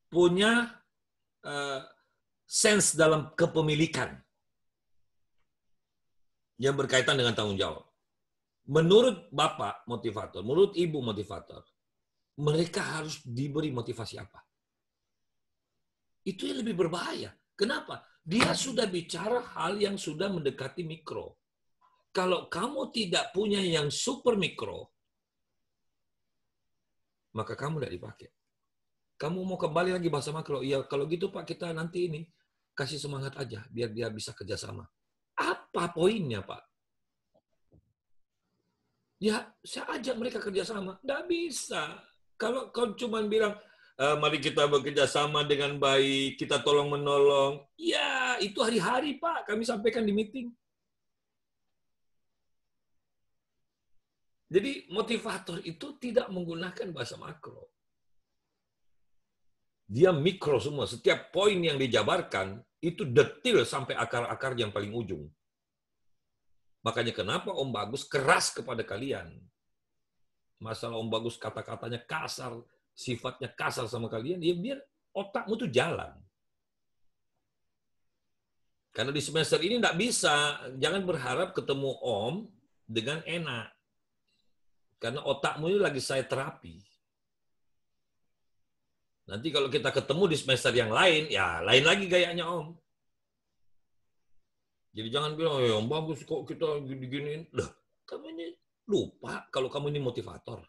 punya sense dalam kepemilikan yang berkaitan dengan tanggung jawab. Menurut Bapak motivator, menurut Ibu motivator, mereka harus diberi motivasi apa? Itu yang lebih berbahaya. Kenapa? Dia sudah bicara hal yang sudah mendekati mikro. Kalau kamu tidak punya yang super mikro, maka kamu tidak dipakai. Kamu mau kembali lagi bahasa makro? Iya, kalau gitu Pak, kita nanti ini kasih semangat aja, biar dia bisa kerjasama. Apa poinnya Pak? Ya, saya ajak mereka kerjasama. Nggak bisa. Kalau kau cuma bilang, mari kita bekerja sama dengan baik, kita tolong-menolong. Ya, itu hari-hari Pak, kami sampaikan di meeting. Jadi motivator itu tidak menggunakan bahasa makro. Dia mikro semua. Setiap poin yang dijabarkan itu detail sampai akar-akar yang paling ujung. Makanya kenapa Om Bagus keras kepada kalian. Masalah Om Bagus kata-katanya kasar, sifatnya kasar sama kalian, ya biar otakmu tuh jalan. Karena di semester ini nggak bisa, jangan berharap ketemu Om dengan enak. Karena otakmu ini lagi saya terapi. Nanti kalau kita ketemu di semester yang lain, ya lain lagi gayanya Om. Jadi jangan bilang, ya Om Bagus kok kita gini-giniin. Loh, kamu ini lupa kalau kamu ini motivator.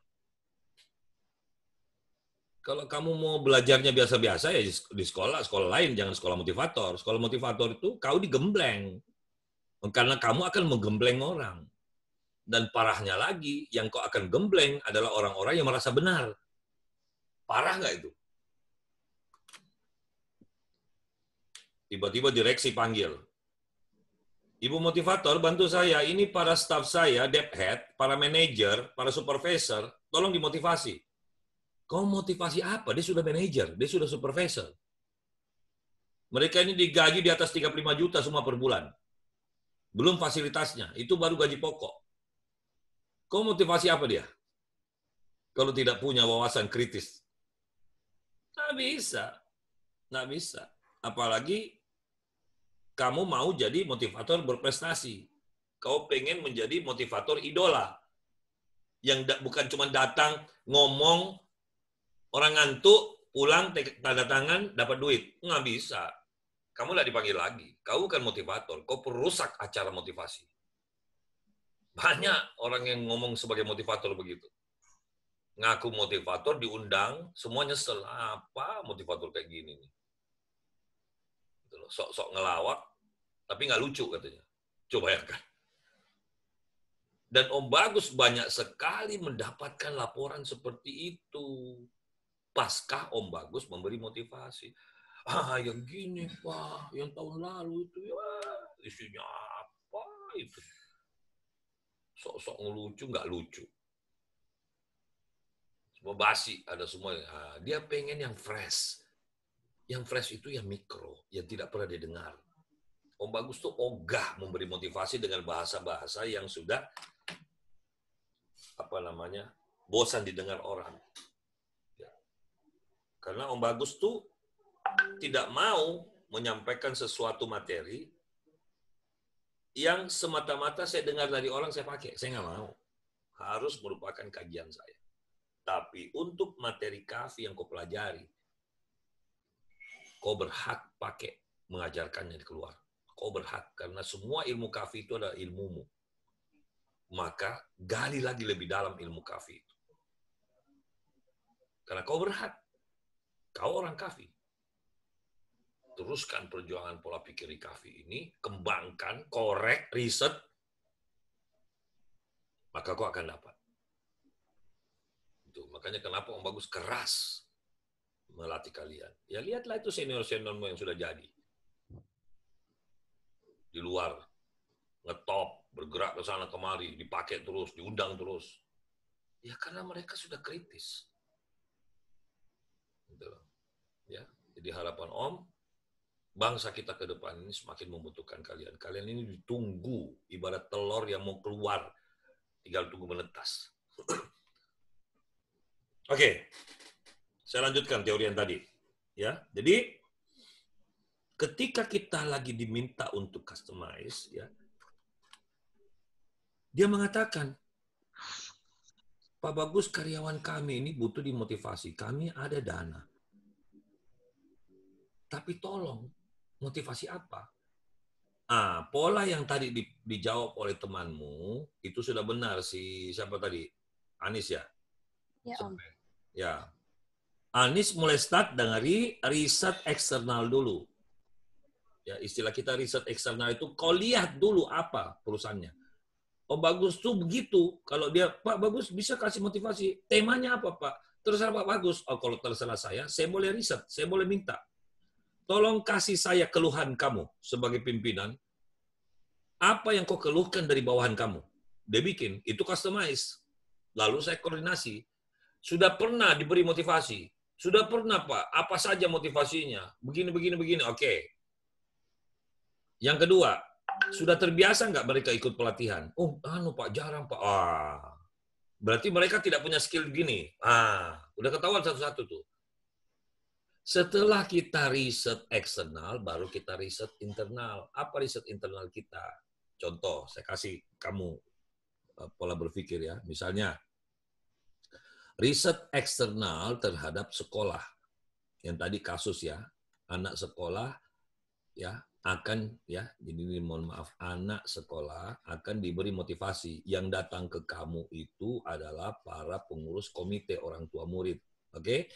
Kalau kamu mau belajarnya biasa-biasa ya di sekolah lain, jangan sekolah motivator. Sekolah motivator itu kau digembleng. Karena kamu akan menggembleng orang. Dan parahnya lagi, yang kau akan gembleng adalah orang-orang yang merasa benar. Parah nggak itu? Tiba-tiba direksi panggil. Ibu motivator, bantu saya. Ini para staff saya, debt head, para manajer, para supervisor, tolong dimotivasi. Kau motivasi apa? Dia sudah manajer, dia sudah supervisor. Mereka ini digaji di atas 35 juta semua per bulan. Belum fasilitasnya, itu baru gaji pokok. Kau motivasi apa dia? Kalau tidak punya wawasan kritis. Nggak bisa. Nggak bisa. Apalagi kamu mau jadi motivator berprestasi. Kau pengen menjadi motivator idola. Yang bukan cuma datang, ngomong, orang ngantuk, pulang, tanda tangan, dapat duit. Nggak bisa. Kamu nggak dipanggil lagi. Kau bukan motivator. Kau perusak acara motivasi. Banyak orang yang ngomong sebagai motivator begitu. Ngaku motivator, diundang, semua nyesel. Apa motivator kayak gini nih? Sok-sok ngelawak, tapi nggak lucu katanya. Coba bayangkan. Dan Om Bagus banyak sekali mendapatkan laporan seperti itu. Paskah Om Bagus memberi motivasi. Yang gini Pak, yang tahun lalu itu ya isinya apa itu? Sok-sok ngelucu, nggak lucu. Semua basi, ada semua. Dia pengen yang fresh. Yang fresh itu yang mikro, yang tidak pernah didengar. Om Bagus tuh ogah memberi motivasi dengan bahasa-bahasa yang sudah bosan didengar orang. Ya. Karena Om Bagus tuh tidak mau menyampaikan sesuatu materi yang semata-mata saya dengar dari orang saya pakai. Saya nggak mau. Harus merupakan kajian saya. Tapi untuk materi kafi yang kau pelajari, kau berhak pakai mengajarkannya di keluar. Kau berhak, karena semua ilmu kafi itu adalah ilmumu. Maka gali lagi lebih dalam ilmu kafi itu. Karena kau berhak. Kau orang kafi. Teruskan perjuangan pola pikir di kafi ini, kembangkan, korek, riset, maka kau akan dapat. Itu. Makanya kenapa Om Bagus keras melatih kalian. Ya lihatlah itu senior-seniormu yang sudah jadi. Di luar, ngetop, bergerak ke sana kemari, dipakai terus, diundang terus. Ya karena mereka sudah kritis. Gitu. Ya, jadi harapan Om, bangsa kita ke depan ini semakin membutuhkan kalian. Kalian ini ditunggu, ibarat telur yang mau keluar, tinggal tunggu menetas. Oke, saya lanjutkan teori yang tadi. Ya, jadi ketika kita lagi diminta untuk customize, ya, dia mengatakan, Pak Bagus, karyawan kami ini butuh dimotivasi. Kami ada dana. Tapi tolong, motivasi apa? Pola yang tadi dijawab oleh temanmu, itu sudah benar siapa tadi? Anis ya? Ya, Om. Ya. Anis mulai start dari riset eksternal dulu. Ya, istilah kita riset eksternal itu, kau lihat dulu apa perusahaannya. Om Bagus tuh begitu. Kalau dia, Pak Bagus bisa kasih motivasi. Temanya apa, Pak? Terserah Pak Bagus. Oh, kalau terserah saya boleh riset, saya boleh minta. Tolong kasih saya keluhan kamu sebagai pimpinan. Apa yang kau keluhkan dari bawahan kamu? Dia bikin, itu customize. Lalu saya koordinasi. Sudah pernah diberi motivasi? Sudah pernah, Pak? Apa saja motivasinya? Begini. Oke. Yang kedua, sudah terbiasa nggak mereka ikut pelatihan? Oh, Pak, jarang, Pak. Berarti mereka tidak punya skill gini. Udah ketahuan satu-satu tuh. Setelah kita riset eksternal, baru kita riset internal. Apa riset internal kita? Contoh, saya kasih kamu pola berpikir ya. Misalnya, riset eksternal terhadap sekolah. Yang tadi kasus ya, anak sekolah ya akan ya, jadi ini mohon maaf, anak sekolah akan diberi motivasi. Yang datang ke kamu itu adalah para pengurus komite orang tua murid. Oke?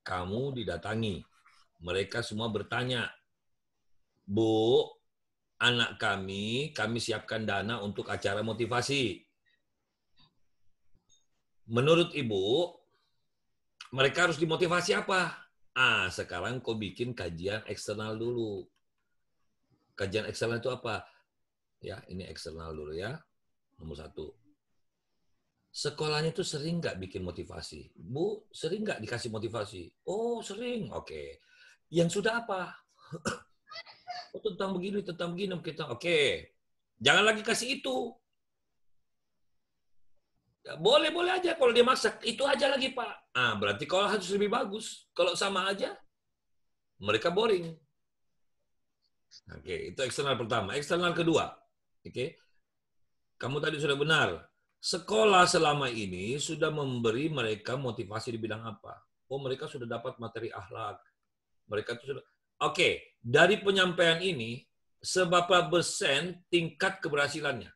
Kamu didatangi. Mereka semua bertanya, Bu, anak kami siapkan dana untuk acara motivasi. Menurut Ibu, mereka harus dimotivasi apa? Sekarang kau bikin kajian eksternal dulu. Kajian eksternal itu apa? Ya, ini eksternal dulu ya. Nomor 1. Sekolahnya itu sering nggak bikin motivasi? Bu, sering nggak dikasih motivasi? Oh, sering. Oke. Yang sudah apa? Oh, tentang begini. Kita. Oke. Jangan lagi kasih itu. Ya, boleh aja kalau dia masak. Itu aja lagi, Pak. Berarti kalau harus lebih bagus. Kalau sama aja, mereka boring. Oke, itu eksternal pertama. Eksternal kedua. Oke. Kamu tadi sudah benar. Sekolah selama ini sudah memberi mereka motivasi di bidang apa? Oh, mereka sudah dapat materi akhlak. Mereka itu sudah. Oke, dari penyampaian ini, seberapa persen tingkat keberhasilannya?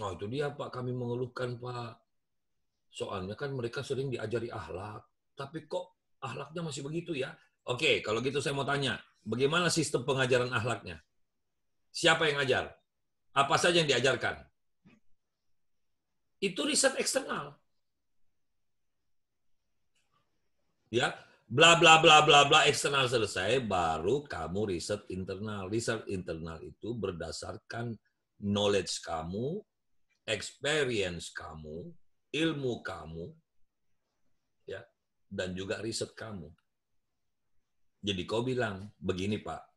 Oh, itu dia, Pak. Kami mengeluhkan, Pak. Soalnya kan mereka sering diajari akhlak. Tapi kok akhlaknya masih begitu ya? Oke, kalau gitu saya mau tanya. Bagaimana sistem pengajaran akhlaknya? Siapa yang ngajar? Apa saja yang diajarkan? Itu riset eksternal. Ya, bla bla bla bla bla eksternal selesai, baru kamu riset internal. Riset internal itu berdasarkan knowledge kamu, experience kamu, ilmu kamu, ya, dan juga riset kamu. Jadi kau bilang begini, Pak.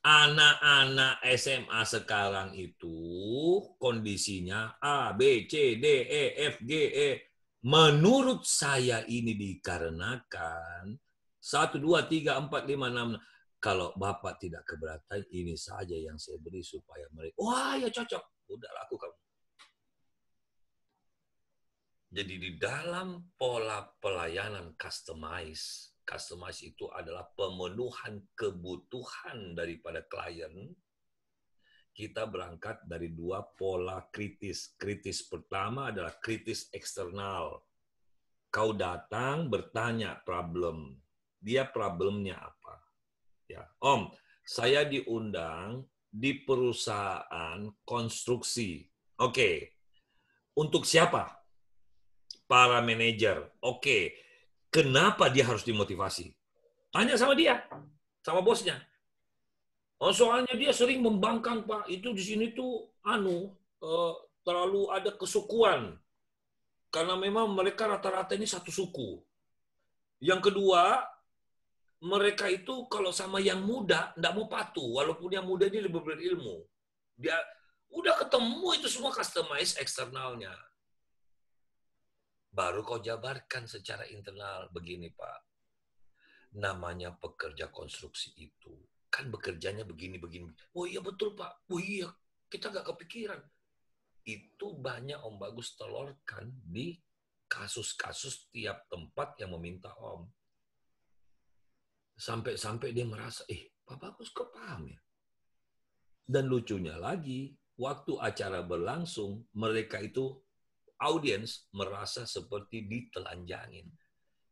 Anak-anak SMA sekarang itu kondisinya A, B, C, D, E, F, G, E. Menurut saya ini dikarenakan 1, 2, 3, 4, 5, 6. Kalau Bapak tidak keberatan, ini saja yang saya beri supaya mereka, wah ya cocok, udah lakukan. Jadi di dalam pola pelayanan customize itu adalah pemenuhan kebutuhan daripada klien. Kita berangkat dari dua pola kritis. Kritis pertama adalah kritis eksternal. Kau datang bertanya problem. Dia problemnya apa? Ya, Om, saya diundang di perusahaan konstruksi. Oke. Untuk siapa? Para manajer. Oke. Kenapa dia harus dimotivasi? Tanya sama dia, sama bosnya. Oh, soalnya dia sering membangkang, Pak. Itu di sini tuh terlalu ada kesukuan. Karena memang mereka rata-rata ini satu suku. Yang kedua, mereka itu kalau sama yang muda enggak mau patuh, walaupun yang muda ini lebih berilmu. Dia udah ketemu itu semua customize eksternalnya. Baru kau jabarkan secara internal begini, Pak. Namanya pekerja konstruksi itu kan bekerjanya begini-begini. Oh iya betul, Pak. Oh iya, kita nggak kepikiran. Itu banyak Om Bagus telurkan di kasus-kasus tiap tempat yang meminta Om. Sampai-sampai dia merasa, Pak Bagus kok paham ya? Dan lucunya lagi, waktu acara berlangsung, mereka itu, audiens, merasa seperti ditelanjangin.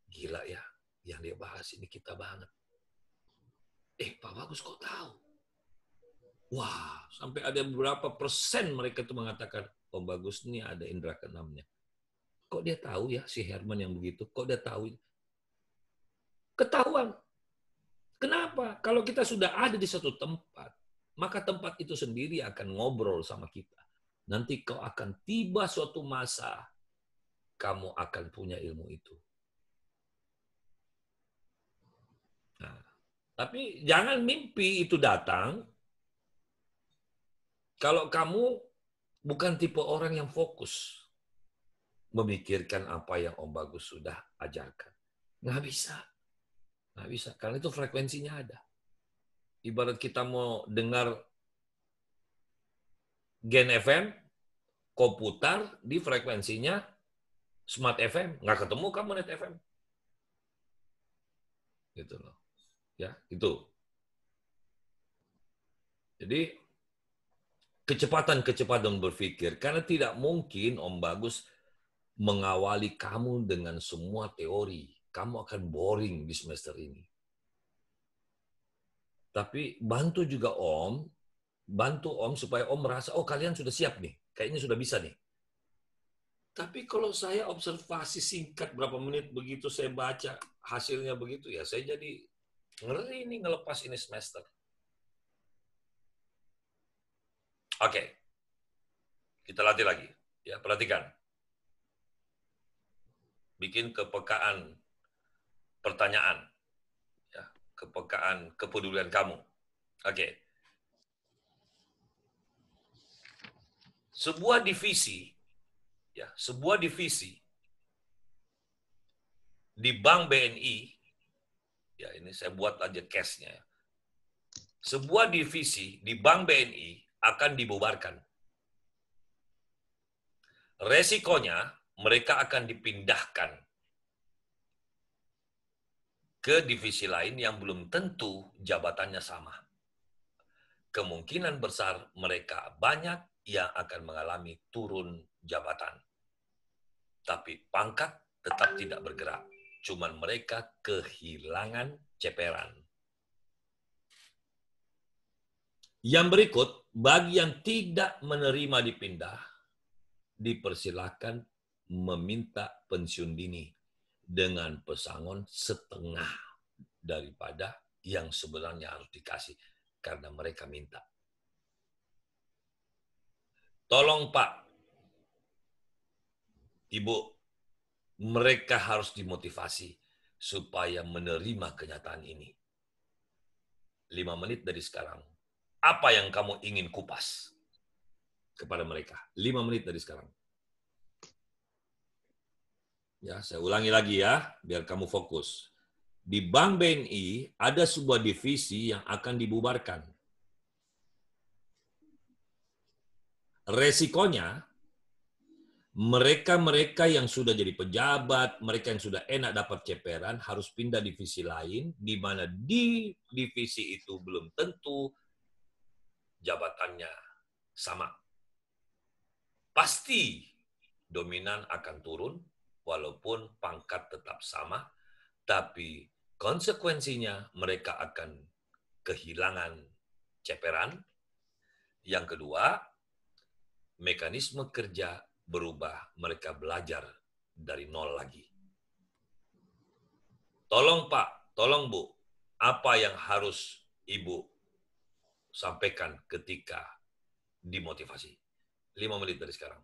Gila ya, yang dia bahas ini kita banget. Pak Bagus kok tahu? Wah, sampai ada beberapa persen mereka itu mengatakan, Om Bagus ini ada indera keenamnya. Kok dia tahu ya si Herman yang begitu? Kok dia tahu? Ketahuan. Kenapa? Kalau kita sudah ada di satu tempat, maka tempat itu sendiri akan ngobrol sama kita. Nanti kau akan tiba suatu masa, kamu akan punya ilmu itu. Nah, tapi jangan mimpi itu datang kalau kamu bukan tipe orang yang fokus memikirkan apa yang Om Bagus sudah ajarkan. Nggak bisa. Nggak bisa, karena itu frekuensinya ada. Ibarat kita mau dengar Gen FM, kau putar di frekuensinya Smart FM, nggak ketemu kamu Net FM. Gitu loh. Ya, itu. Jadi, kecepatan berpikir, karena tidak mungkin Om Bagus mengawali kamu dengan semua teori. Kamu akan boring di semester ini. Tapi bantu juga Om, supaya Om merasa, oh kalian sudah siap nih, kayaknya sudah bisa nih. Tapi kalau saya observasi singkat berapa menit begitu saya baca hasilnya begitu, ya saya jadi ngeri nih ngelepas ini semester. Oke, kita latih lagi. Ya, perhatikan. Bikin kepekaan pertanyaan, ya, kepekaan kepedulian kamu. Oke. Sebuah divisi di Bank BNI, ya ini saya buat aja case-nya. Sebuah divisi di Bank BNI akan dibubarkan. Resikonya mereka akan dipindahkan ke divisi lain yang belum tentu jabatannya sama. Kemungkinan besar mereka banyak yang akan mengalami turun jabatan. Tapi pangkat tetap tidak bergerak. Cuman mereka kehilangan ceperan. Yang berikut, bagi yang tidak menerima dipindah, dipersilakan meminta pensiun dini dengan pesangon setengah daripada yang sebenarnya harus dikasih karena mereka minta. Tolong Pak, Ibu, mereka harus dimotivasi supaya menerima kenyataan ini. 5 menit dari sekarang, apa yang kamu ingin kupas kepada mereka? 5 menit dari sekarang. Ya, saya ulangi lagi ya, biar kamu fokus. di Bank BNI ada sebuah divisi yang akan dibubarkan. Resikonya, mereka-mereka yang sudah jadi pejabat, mereka yang sudah enak dapat ceperan, harus pindah divisi lain, di mana di divisi itu belum tentu jabatannya sama. Pasti dominan akan turun, walaupun pangkat tetap sama, tapi konsekuensinya mereka akan kehilangan ceperan. Yang kedua, mekanisme kerja berubah, mereka belajar dari nol lagi. Tolong Pak, tolong Bu, apa yang harus Ibu sampaikan ketika dimotivasi? 5 menit dari sekarang.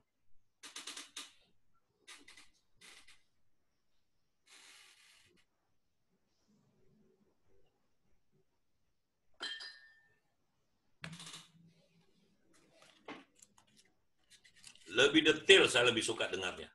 Lebih detail saya lebih suka dengarnya.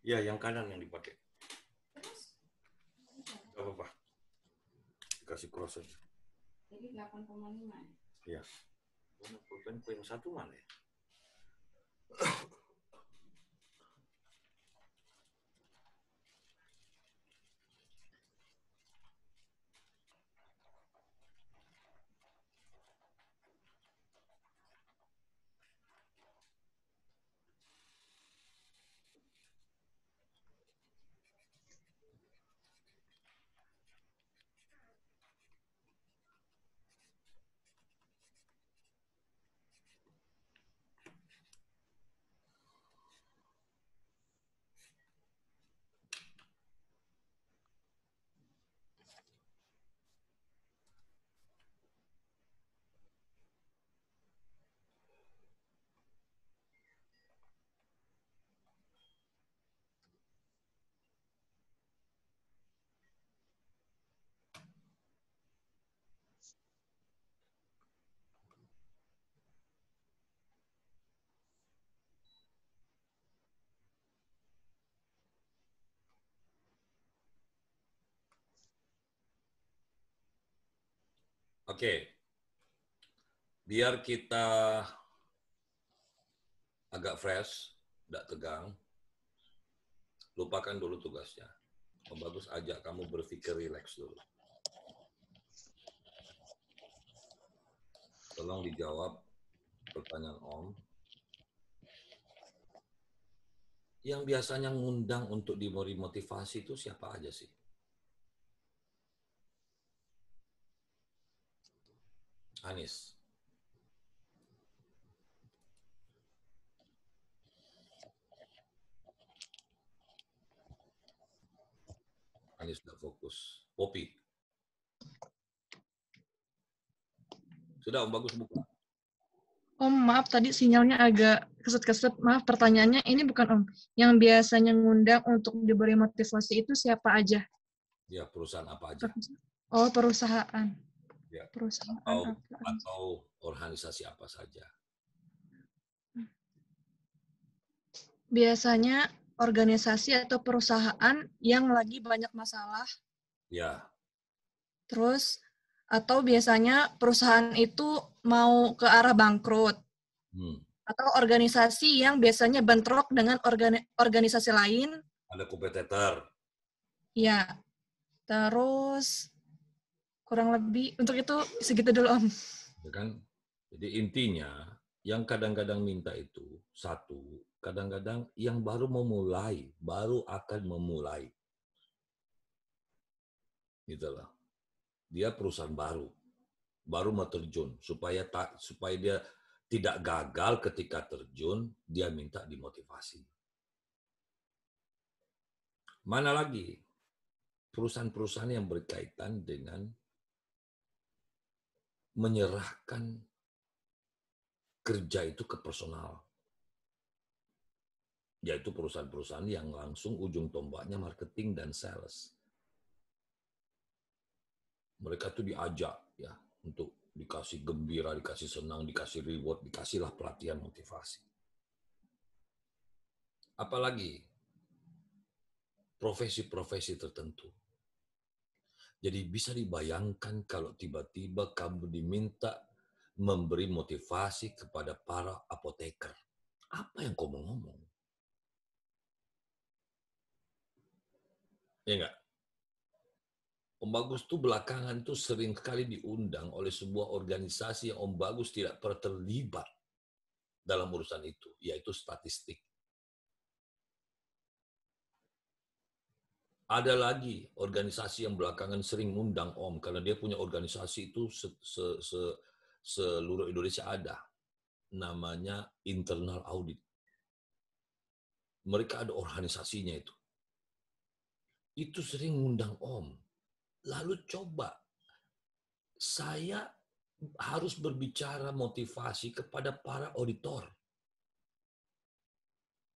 Ya, yang kanan yang dipakai. Gak apa-apa. Kasih cross aja. Jadi 8,5 ya? Iya. Pulpenku yang satu mana ya? Oke, biar kita agak fresh, tidak tegang, lupakan dulu tugasnya. Om Bagus ajak kamu berpikir rileks dulu. Tolong dijawab pertanyaan Om. Yang biasanya ngundang untuk diberi motivasi itu siapa aja sih? Anies. Anies tidak fokus. Popi. Sudah Om Bagus buka. Om, maaf tadi sinyalnya agak keset-keset. Maaf, pertanyaannya ini bukan Om. Yang biasanya ngundang untuk diberi motivasi itu siapa aja? Ya, perusahaan apa aja? Oh, perusahaan. Ya. Perusahaan Atau organisasi apa saja? Biasanya organisasi atau perusahaan yang lagi banyak masalah. Ya. Terus, atau biasanya perusahaan itu mau ke arah bangkrut. Atau organisasi yang biasanya bentrok dengan organisasi lain. Ada kompetitor. Ya. Terus, kurang lebih, untuk itu segitu dulu Om. Ya kan? Jadi intinya, yang kadang-kadang minta itu, satu, kadang-kadang yang baru memulai, baru akan memulai. Gitu loh. Dia perusahaan baru mau terjun, supaya dia tidak gagal ketika terjun, dia minta dimotivasi. Mana lagi? Perusahaan-perusahaan yang berkaitan dengan menyerahkan kerja itu ke personal. Yaitu perusahaan-perusahaan yang langsung ujung tombaknya marketing dan sales. Mereka tuh diajak ya untuk dikasih gembira, dikasih senang, dikasih reward, dikasihlah pelatihan motivasi. Apalagi profesi-profesi tertentu. Jadi bisa dibayangkan kalau tiba-tiba kamu diminta memberi motivasi kepada para apoteker. Apa yang kamu ngomong? Ya enggak? Om Bagus tuh belakangan tuh sering sekali diundang oleh sebuah organisasi yang Om Bagus tidak pernah terlibat dalam urusan itu, yaitu statistik. Ada lagi organisasi yang belakangan sering ngundang Om, karena dia punya organisasi itu seluruh Indonesia ada. Namanya internal audit. Mereka ada organisasinya itu. Itu sering ngundang Om. Lalu coba, saya harus berbicara motivasi kepada para auditor.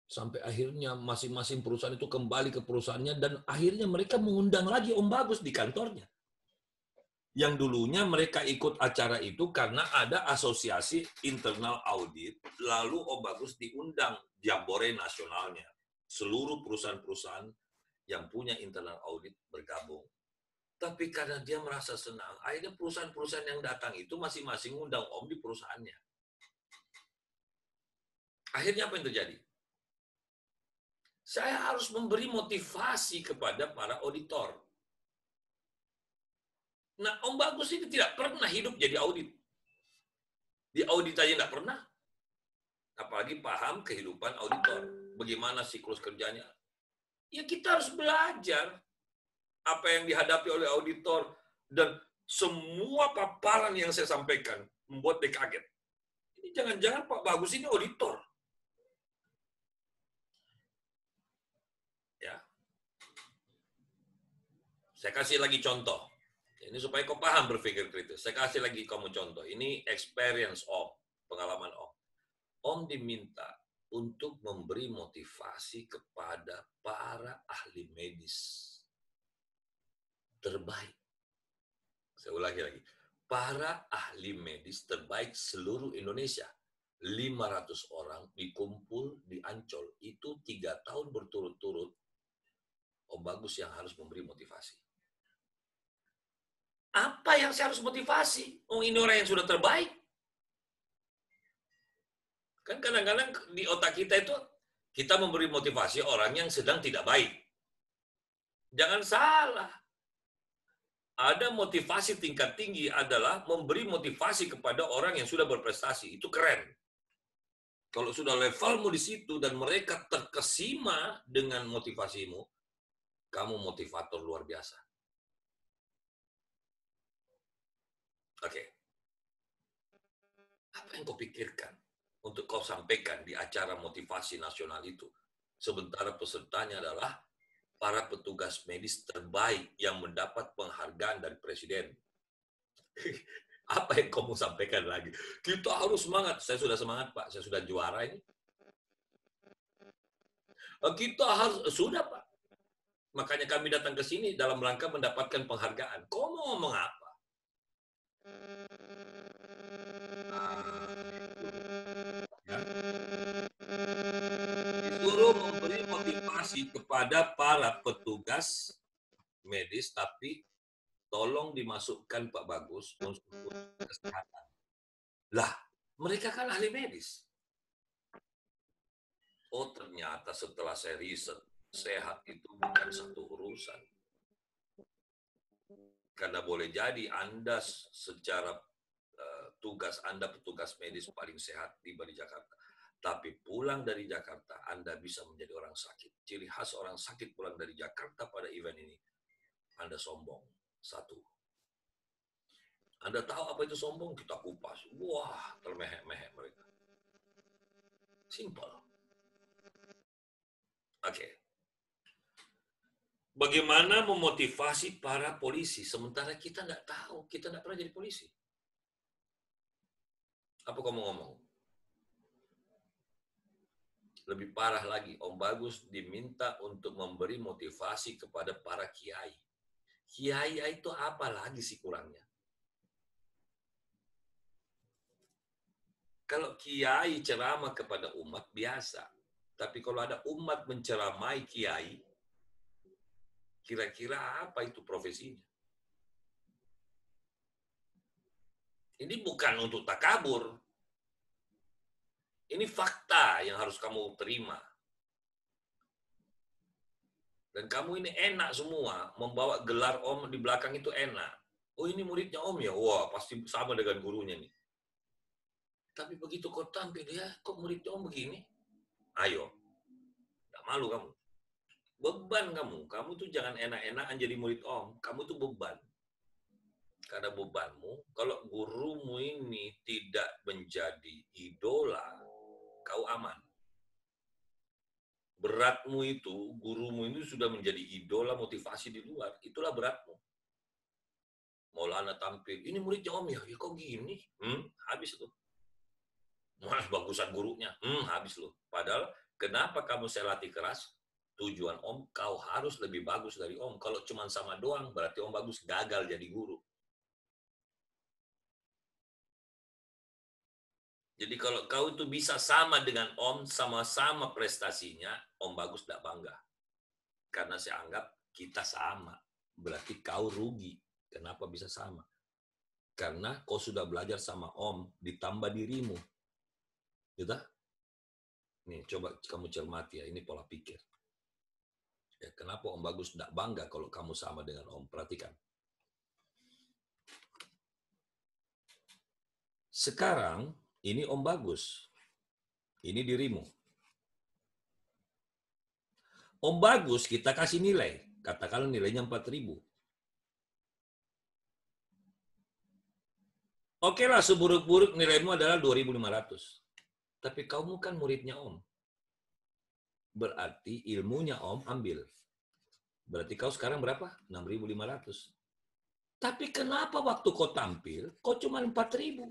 Sampai akhirnya masing-masing perusahaan itu kembali ke perusahaannya dan akhirnya mereka mengundang lagi Om Bagus di kantornya. Yang dulunya mereka ikut acara itu karena ada asosiasi internal audit, lalu Om Bagus diundang jambore nasionalnya. Seluruh perusahaan-perusahaan yang punya internal audit bergabung. Tapi karena dia merasa senang, akhirnya perusahaan-perusahaan yang datang itu masing-masing undang Om di perusahaannya. Akhirnya apa yang terjadi? Saya harus memberi motivasi kepada para auditor. Nah, Om Bagus ini tidak pernah hidup jadi audit. Di audit aja tidak pernah. Apalagi paham kehidupan auditor. Bagaimana siklus kerjanya. Ya kita harus belajar apa yang dihadapi oleh auditor. Dan semua paparan yang saya sampaikan membuat dia kaget. Ini jangan-jangan Pak Bagus ini auditor. Ya. Saya kasih lagi contoh. Ini supaya kau paham berpikir kritis. Saya kasih lagi kamu contoh. Ini experience Om, pengalaman Om. Om diminta untuk memberi motivasi kepada para ahli medis terbaik. Saya ulangi lagi. Para ahli medis terbaik seluruh Indonesia. 500 orang dikumpul di Ancol. Itu 3 tahun berturut-turut. Om Bagus yang harus memberi motivasi. Apa yang saya harus motivasi? Oh, ini orang yang sudah terbaik. Kan kadang-kadang di otak kita itu, kita memberi motivasi orang yang sedang tidak baik. Jangan salah. Ada motivasi tingkat tinggi adalah memberi motivasi kepada orang yang sudah berprestasi. Itu keren. Kalau sudah levelmu di situ dan mereka terkesima dengan motivasimu, kamu motivator luar biasa. Oke. Apa yang kau pikirkan untuk kau sampaikan di acara motivasi nasional itu? Sementara pesertanya adalah para petugas medis terbaik yang mendapat penghargaan dari Presiden. Apa yang kamu sampaikan lagi? Kita harus semangat. Saya sudah semangat, Pak. Saya sudah juara ini. Kita harus, sudah, Pak. Makanya kami datang ke sini dalam rangka mendapatkan penghargaan. Kau mau ngomong apa? Disuruh memberi motivasi kepada para petugas medis, tapi tolong dimasukkan Pak Bagus unsur kesehatan. Lah, mereka kan ahli medis. Oh, ternyata setelah saya riset, sehat itu bukan satu urusan. Karena boleh jadi Anda secara tugas Anda petugas medis paling sehat tiba di Jakarta. Tapi pulang dari Jakarta, Anda bisa menjadi orang sakit. Ciri khas orang sakit pulang dari Jakarta pada event ini, Anda sombong. Satu. Anda tahu apa itu sombong? Kita kupas. Wah, termehek-mehek mereka. Simple. Oke. Bagaimana memotivasi para polisi? Sementara kita nggak tahu. Kita nggak pernah jadi polisi. Apa kamu ngomong? Lebih parah lagi, Om Bagus diminta untuk memberi motivasi kepada para kiai. Kiai itu apa lagi sih kurangnya? Kalau kiai ceramah kepada umat biasa, tapi kalau ada umat menceramai kiai, kira-kira apa itu profesinya? Ini bukan untuk takabur. Ini fakta yang harus kamu terima. Dan kamu ini enak semua, membawa gelar Om di belakang itu enak. Oh, ini muridnya Om ya? Wah, pasti sama dengan gurunya nih. Tapi begitu kau tampil, ya kok muridnya Om begini? Ayo, nggak malu kamu. Beban kamu. Kamu tuh jangan enak-enakan jadi murid Om. Kamu tuh beban. Karena bebanmu, kalau gurumu ini tidak menjadi idola, kau aman. Beratmu itu, gurumu itu sudah menjadi idola motivasi di luar. Itulah beratmu. Maulana tampil, ini muridnya Om ya? Ya kok gini? Habis tuh. Malah bagusan gurunya. Habis loh. Padahal kenapa kamu saya latih keras? Tujuan Om, kau harus lebih bagus dari Om. Kalau cuma sama doang, berarti Om Bagus gagal jadi guru. Jadi kalau kau itu bisa sama dengan Om, sama-sama prestasinya, Om Bagus tidak bangga. Karena saya anggap kita sama. Berarti kau rugi. Kenapa bisa sama? Karena kau sudah belajar sama Om, ditambah dirimu. Gitu? Nih, coba kamu cermati ya, ini pola pikir. Ya, kenapa Om Bagus tidak bangga kalau kamu sama dengan Om? Perhatikan. Sekarang, ini Om Bagus. Ini dirimu. Om Bagus kita kasih nilai. Katakanlah nilainya 4.000. Oke lah, seburuk-buruk nilaimu adalah 2.500. Tapi kamu kan muridnya Om. Berarti ilmunya Om ambil. Berarti kau sekarang berapa? 6.500. Tapi kenapa waktu kau tampil, kau cuma 4.000?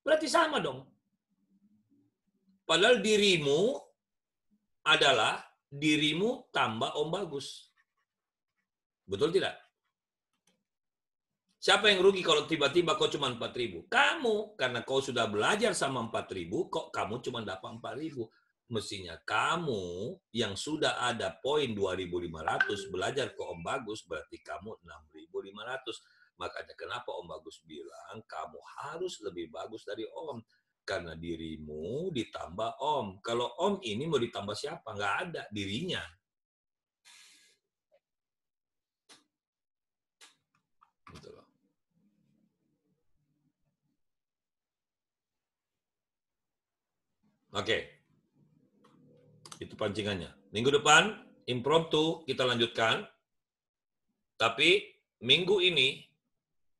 Berarti sama dong. Padahal dirimu adalah dirimu tambah Om Bagus. Betul tidak? Siapa yang rugi kalau tiba-tiba kau cuma 4.000? Kamu, karena kau sudah belajar sama 4.000, kok kamu cuma dapat 4.000. Mestinya kamu yang sudah ada poin 2.500 belajar ke Om Bagus, berarti kamu 6.500. Makanya kenapa Om Bagus bilang kamu harus lebih bagus dari Om. Karena dirimu ditambah Om. Kalau Om ini mau ditambah siapa? Nggak ada, dirinya. Oke. Itu pancingannya. Minggu depan, impromptu kita lanjutkan. Tapi minggu ini,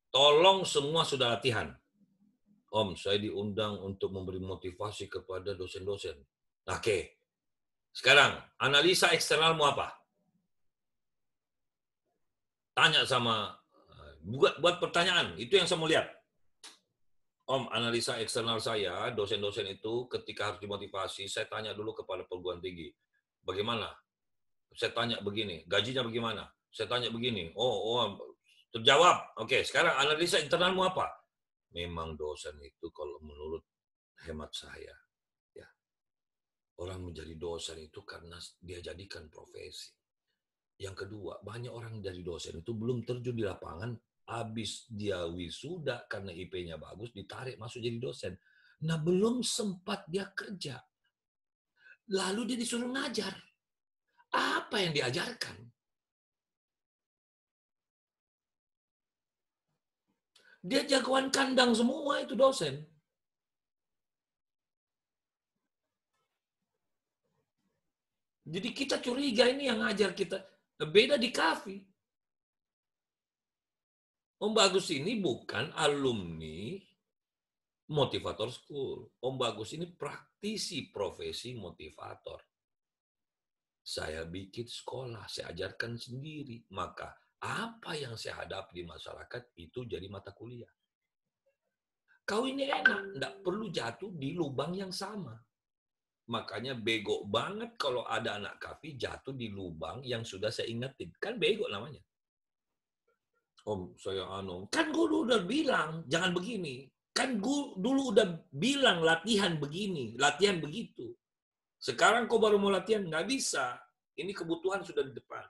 tolong semua sudah latihan. Om, saya diundang untuk memberi motivasi kepada dosen-dosen. Oke. Sekarang, analisa eksternalmu apa? Tanya sama, buat pertanyaan. Itu yang saya mau lihat. Om, analisa eksternal saya, dosen-dosen itu ketika harus dimotivasi, saya tanya dulu kepada perguruan tinggi. Bagaimana? Saya tanya begini, gajinya bagaimana? Saya tanya begini, terjawab. Oke, sekarang analisa internalmu apa? Memang dosen itu kalau menurut hemat saya, ya, orang menjadi dosen itu karena dia jadikan profesi. Yang kedua, banyak orang jadi dosen itu belum terjun di lapangan, habis dia wisuda karena IP-nya bagus, ditarik masuk jadi dosen. Nah, belum sempat dia kerja. Lalu dia disuruh ngajar. Apa yang diajarkan? Dia jagoan kandang semua itu dosen. Jadi kita curiga ini yang ngajar kita. Beda di Kafi. Om Bagus ini bukan alumni motivator school. Om Bagus ini praktisi profesi motivator. Saya bikin sekolah, saya ajarkan sendiri. Maka apa yang saya hadapi di masyarakat itu jadi mata kuliah. Kau ini enak, tidak perlu jatuh di lubang yang sama. Makanya bego banget kalau ada anak Kafi jatuh di lubang yang sudah saya ingetin. Kan bego namanya. Om, saya kan gue udah bilang jangan begini. Kan gue dulu udah bilang latihan begini, latihan begitu. Sekarang kau baru mau latihan, nggak bisa. Ini kebutuhan sudah di depan.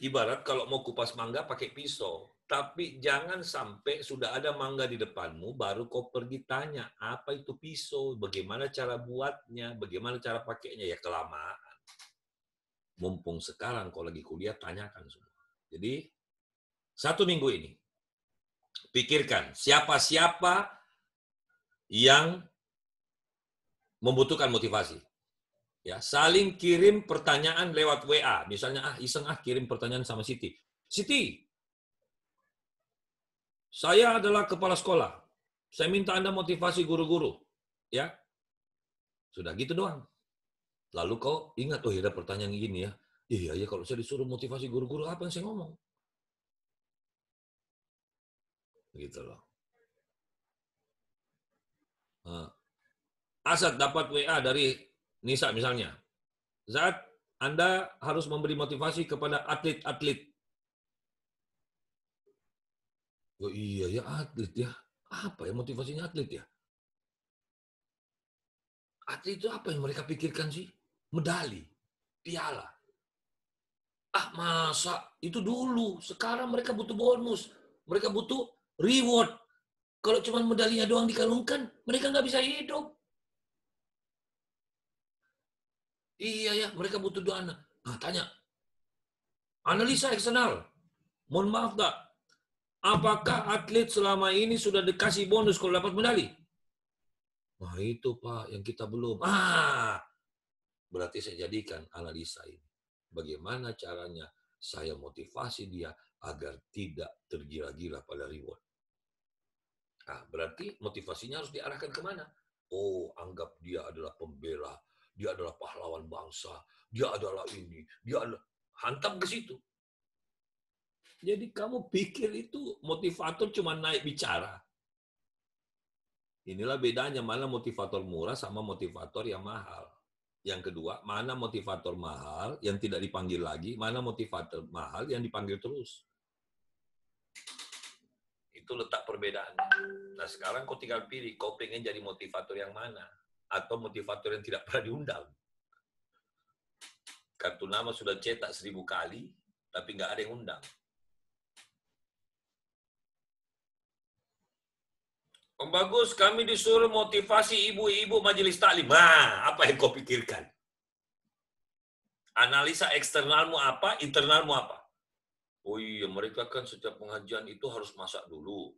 Ibarat kalau mau kupas mangga pakai pisau. Tapi jangan sampai sudah ada mangga di depanmu, baru kau pergi tanya, apa itu pisau, bagaimana cara buatnya, bagaimana cara pakainya, ya kelamaan. Mumpung sekarang kau lagi kuliah, tanyakan semua. Jadi, 1 minggu ini, pikirkan siapa-siapa yang membutuhkan motivasi. Ya, saling kirim pertanyaan lewat WA. Misalnya, iseng kirim pertanyaan sama Siti. Siti, saya adalah kepala sekolah. Saya minta Anda motivasi guru-guru. Ya, sudah gitu doang. Lalu kau ingat, ada pertanyaan gini ya. Iya, kalau saya disuruh motivasi guru-guru, apa yang saya ngomong? Gitu loh. Asad dapat WA dari Nisa misalnya. Zat, Anda harus memberi motivasi kepada atlet-atlet. Oh iya ya, atlet ya. Apa ya motivasinya atlet ya? Atlet itu apa yang mereka pikirkan sih? Medali, piala. Masa itu dulu. Sekarang mereka butuh bonus. Mereka butuh reward. Kalau cuma medalinya doang dikalungkan, mereka nggak bisa hidup. Iya ya, mereka butuh dana. Tanya. Analisa eksternal. Mohon maaf tak, apakah atlet selama ini sudah dikasih bonus kalau dapat medali? Nah itu Pak, yang kita belum. Berarti saya jadikan analisa ini. Bagaimana caranya saya motivasi dia agar tidak tergila-gila pada reward. Berarti motivasinya harus diarahkan kemana? Anggap dia adalah pembela, dia adalah pahlawan bangsa, dia adalah ini, dia adalah... Hantam ke situ. Jadi kamu pikir itu motivator cuma naik bicara. Inilah bedanya mana motivator murah sama motivator yang mahal. Yang kedua, mana motivator mahal yang tidak dipanggil lagi, mana motivator mahal yang dipanggil terus. Itu letak perbedaannya. Nah sekarang kau tinggal pilih, kau pengen jadi motivator yang mana? Atau motivator yang tidak pernah diundang. Kartu nama sudah cetak 1000 kali, tapi nggak ada yang undang. Om Bagus, kami disuruh motivasi ibu-ibu majelis taklim. Apa yang kau pikirkan? Analisa eksternalmu apa, internalmu apa? Oh iya, mereka kan setiap pengajian itu harus masak dulu.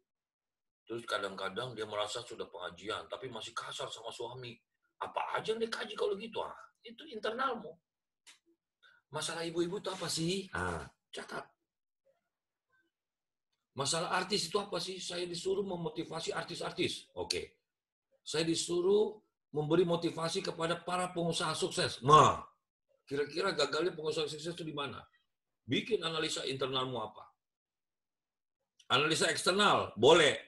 Terus kadang-kadang dia merasa sudah pengajian, tapi masih kasar sama suami. Apa aja yang dikaji kalau gitu? Itu internalmu. Masalah ibu-ibu itu apa sih? Catat. Masalah artis itu apa sih? Saya disuruh memotivasi artis-artis. Oke. Saya disuruh memberi motivasi kepada para pengusaha sukses. Nah, kira-kira gagalnya pengusaha sukses itu di mana? Bikin analisa internalmu apa? Analisa eksternal, boleh.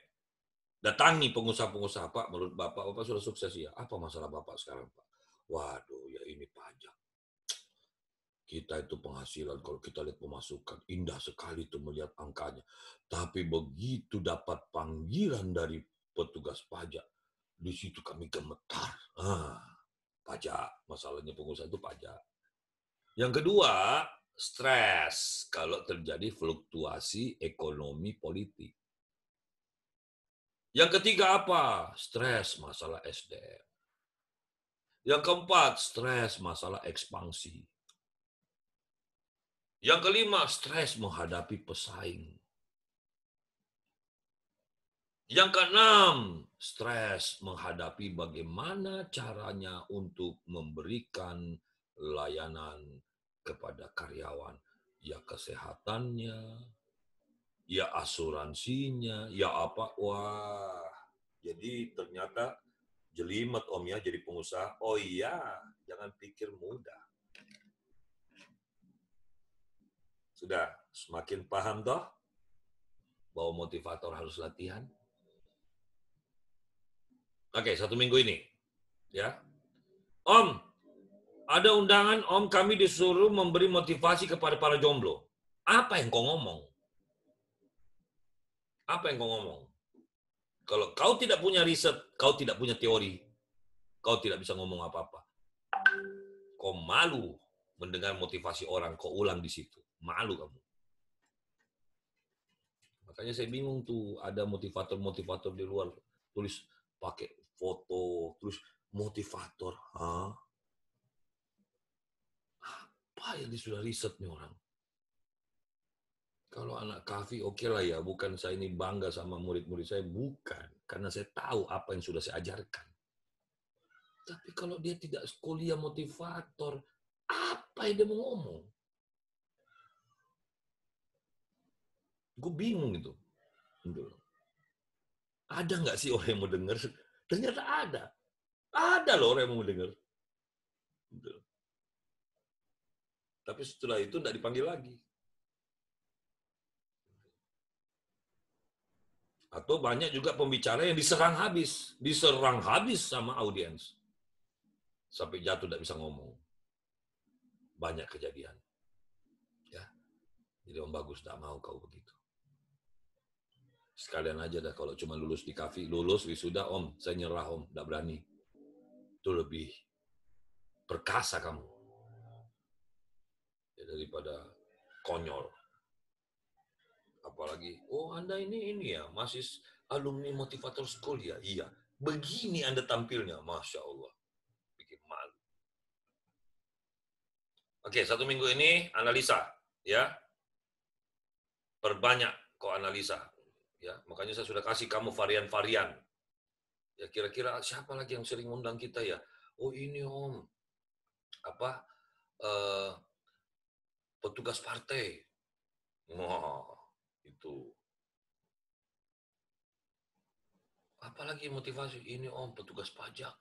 Datangi pengusaha-pengusaha, Pak, menurut Bapak sudah sukses ya. Apa masalah Bapak sekarang, Pak? Waduh, ya ini pajak. Kita itu penghasilan, kalau kita lihat pemasukan, indah sekali tuh melihat angkanya. Tapi begitu dapat panggilan dari petugas pajak, di situ kami gemetar. Pajak, masalahnya pengusaha itu pajak. Yang kedua, stres kalau terjadi fluktuasi ekonomi politik. Yang ketiga apa? Stres masalah SDM. Yang keempat, stres masalah ekspansi. Yang kelima, stres menghadapi pesaing. Yang keenam, stres menghadapi bagaimana caranya untuk memberikan layanan kepada karyawan. Ya kesehatannya, ya asuransinya, ya apa. Wah, jadi ternyata jelimet Om ya jadi pengusaha. Oh iya, jangan pikir mudah. Sudah semakin paham toh bahwa motivator harus latihan. Oke, 1 minggu ini. Ya. Om, ada undangan Om, kami disuruh memberi motivasi kepada para jomblo. Apa yang kau ngomong? Apa yang kau ngomong? Kalau kau tidak punya riset, kau tidak punya teori, kau tidak bisa ngomong apa-apa. Kau malu mendengar motivasi orang, kau ulang di situ. Malu kamu. Makanya saya bingung tuh, ada motivator-motivator di luar tulis pakai foto, terus motivator. Apa yang dia sudah riset nih orang? Kalau anak kafi oke lah ya, bukan saya ini bangga sama murid-murid saya, bukan. Karena saya tahu apa yang sudah saya ajarkan. Tapi kalau dia tidak kuliah motivator, apa yang dia mau ngomong? Gue bingung itu. Ada nggak sih orang yang mau dengar? Ternyata ada. Ada loh orang yang mau dengar. Tapi setelah itu tidak dipanggil lagi. Atau banyak juga pembicara yang diserang habis sama audiens. Sampai jatuh tidak bisa ngomong. Banyak kejadian. Ya. Jadi Om Bagus tidak mau kau begitu. Sekalian aja dah kalau cuma lulus di kafi, lulus wisuda Om, saya nyerah Om, tidak berani. Itu lebih perkasa kamu. Ya, daripada konyol. Apalagi, oh Anda ini ya, masih alumni motivator school ya? Iya. Begini Anda tampilnya, Masya Allah. Bikin malu. Oke, 1 minggu ini analisa. Ya. Perbanyak kok analisa. Ya, makanya saya sudah kasih kamu varian-varian. Ya, kira-kira siapa lagi yang sering undang kita ya? Oh ini Om. Apa? Petugas partai. Wah, itu. Apalagi motivasi? Ini Om, petugas pajak.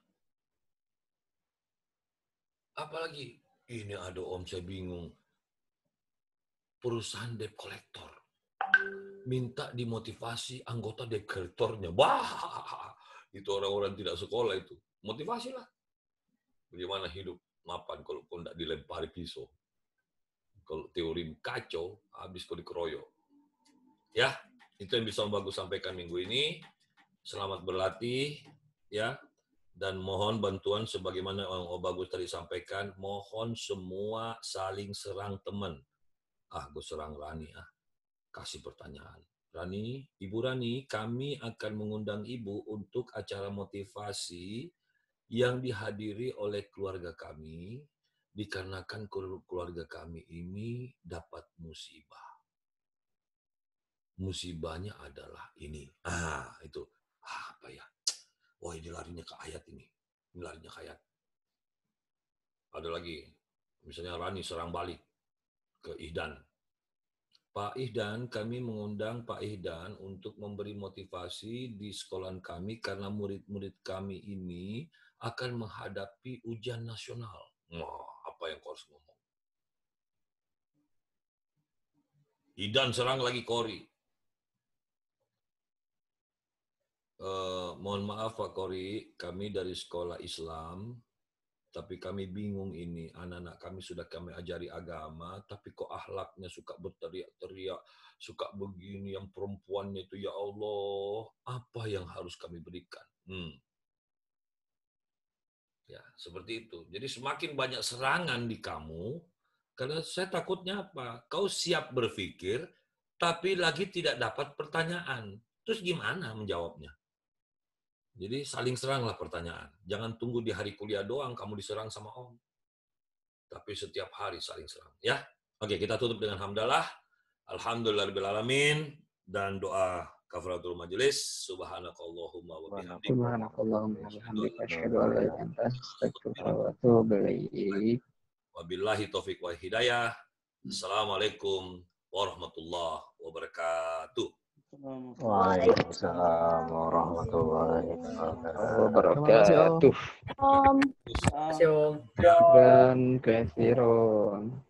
Apalagi? Ini ada Om, saya bingung. Perusahaan debt collector. Minta dimotivasi anggota debt collectornya. Wah, itu orang-orang tidak sekolah itu. Motivasilah. Bagaimana hidup mapan kalau kau tidak dilempari pisau. Kalau teori kacau, habis kau dikeroyok. Ya, itu yang bisa Om Bagus sampaikan minggu ini. Selamat berlatih, ya. Dan mohon bantuan sebagaimana Om Bagus tadi sampaikan, mohon semua saling serang teman. Gue serang Rani, kasih pertanyaan. Rani, Ibu Rani, kami akan mengundang Ibu untuk acara motivasi yang dihadiri oleh keluarga kami, dikarenakan keluarga kami ini dapat musibah. musibahnya adalah ini. Itu. Apa ya? Wah, ini larinya ke ayat ini. Ini larinya ke ayat. Ada lagi. Misalnya Rani serang balik ke Ihdan. Pak Ihdan, kami mengundang Pak Ihdan untuk memberi motivasi di sekolah kami karena murid-murid kami ini akan menghadapi ujian nasional. Wah, apa yang kau harus ngomong? Ihdan serang lagi Kori. Mohon maaf Pak Kori, kami dari sekolah Islam, tapi kami bingung ini, anak-anak kami sudah kami ajari agama, tapi kok akhlaknya suka berteriak-teriak, suka begini, yang perempuannya itu, ya Allah, apa yang harus kami berikan? Ya, seperti itu. Jadi semakin banyak serangan di kamu, karena saya takutnya apa? Kau siap berpikir, tapi lagi tidak dapat pertanyaan. Terus gimana menjawabnya? Jadi saling seranglah pertanyaan. Jangan tunggu di hari kuliah doang kamu diserang sama Om. Tapi setiap hari saling serang. Ya, oke, kita tutup dengan hamdalah. Alhamdulillahirrahmanirrahim. Dan doa kafaratul majelis. Subhanakallahumma wa bihamdik. Subhanakallahumma wa bihamdik. Asyhadu an la ilaha illa anta astaghfiruka wa atubu ilaik. Wabillahi taufiq wa hidayah. Assalamualaikum warahmatullahi wabarakatuh. Waalaikumsalam warahmatullahi wabarakatuh. Om. Dan kesiron.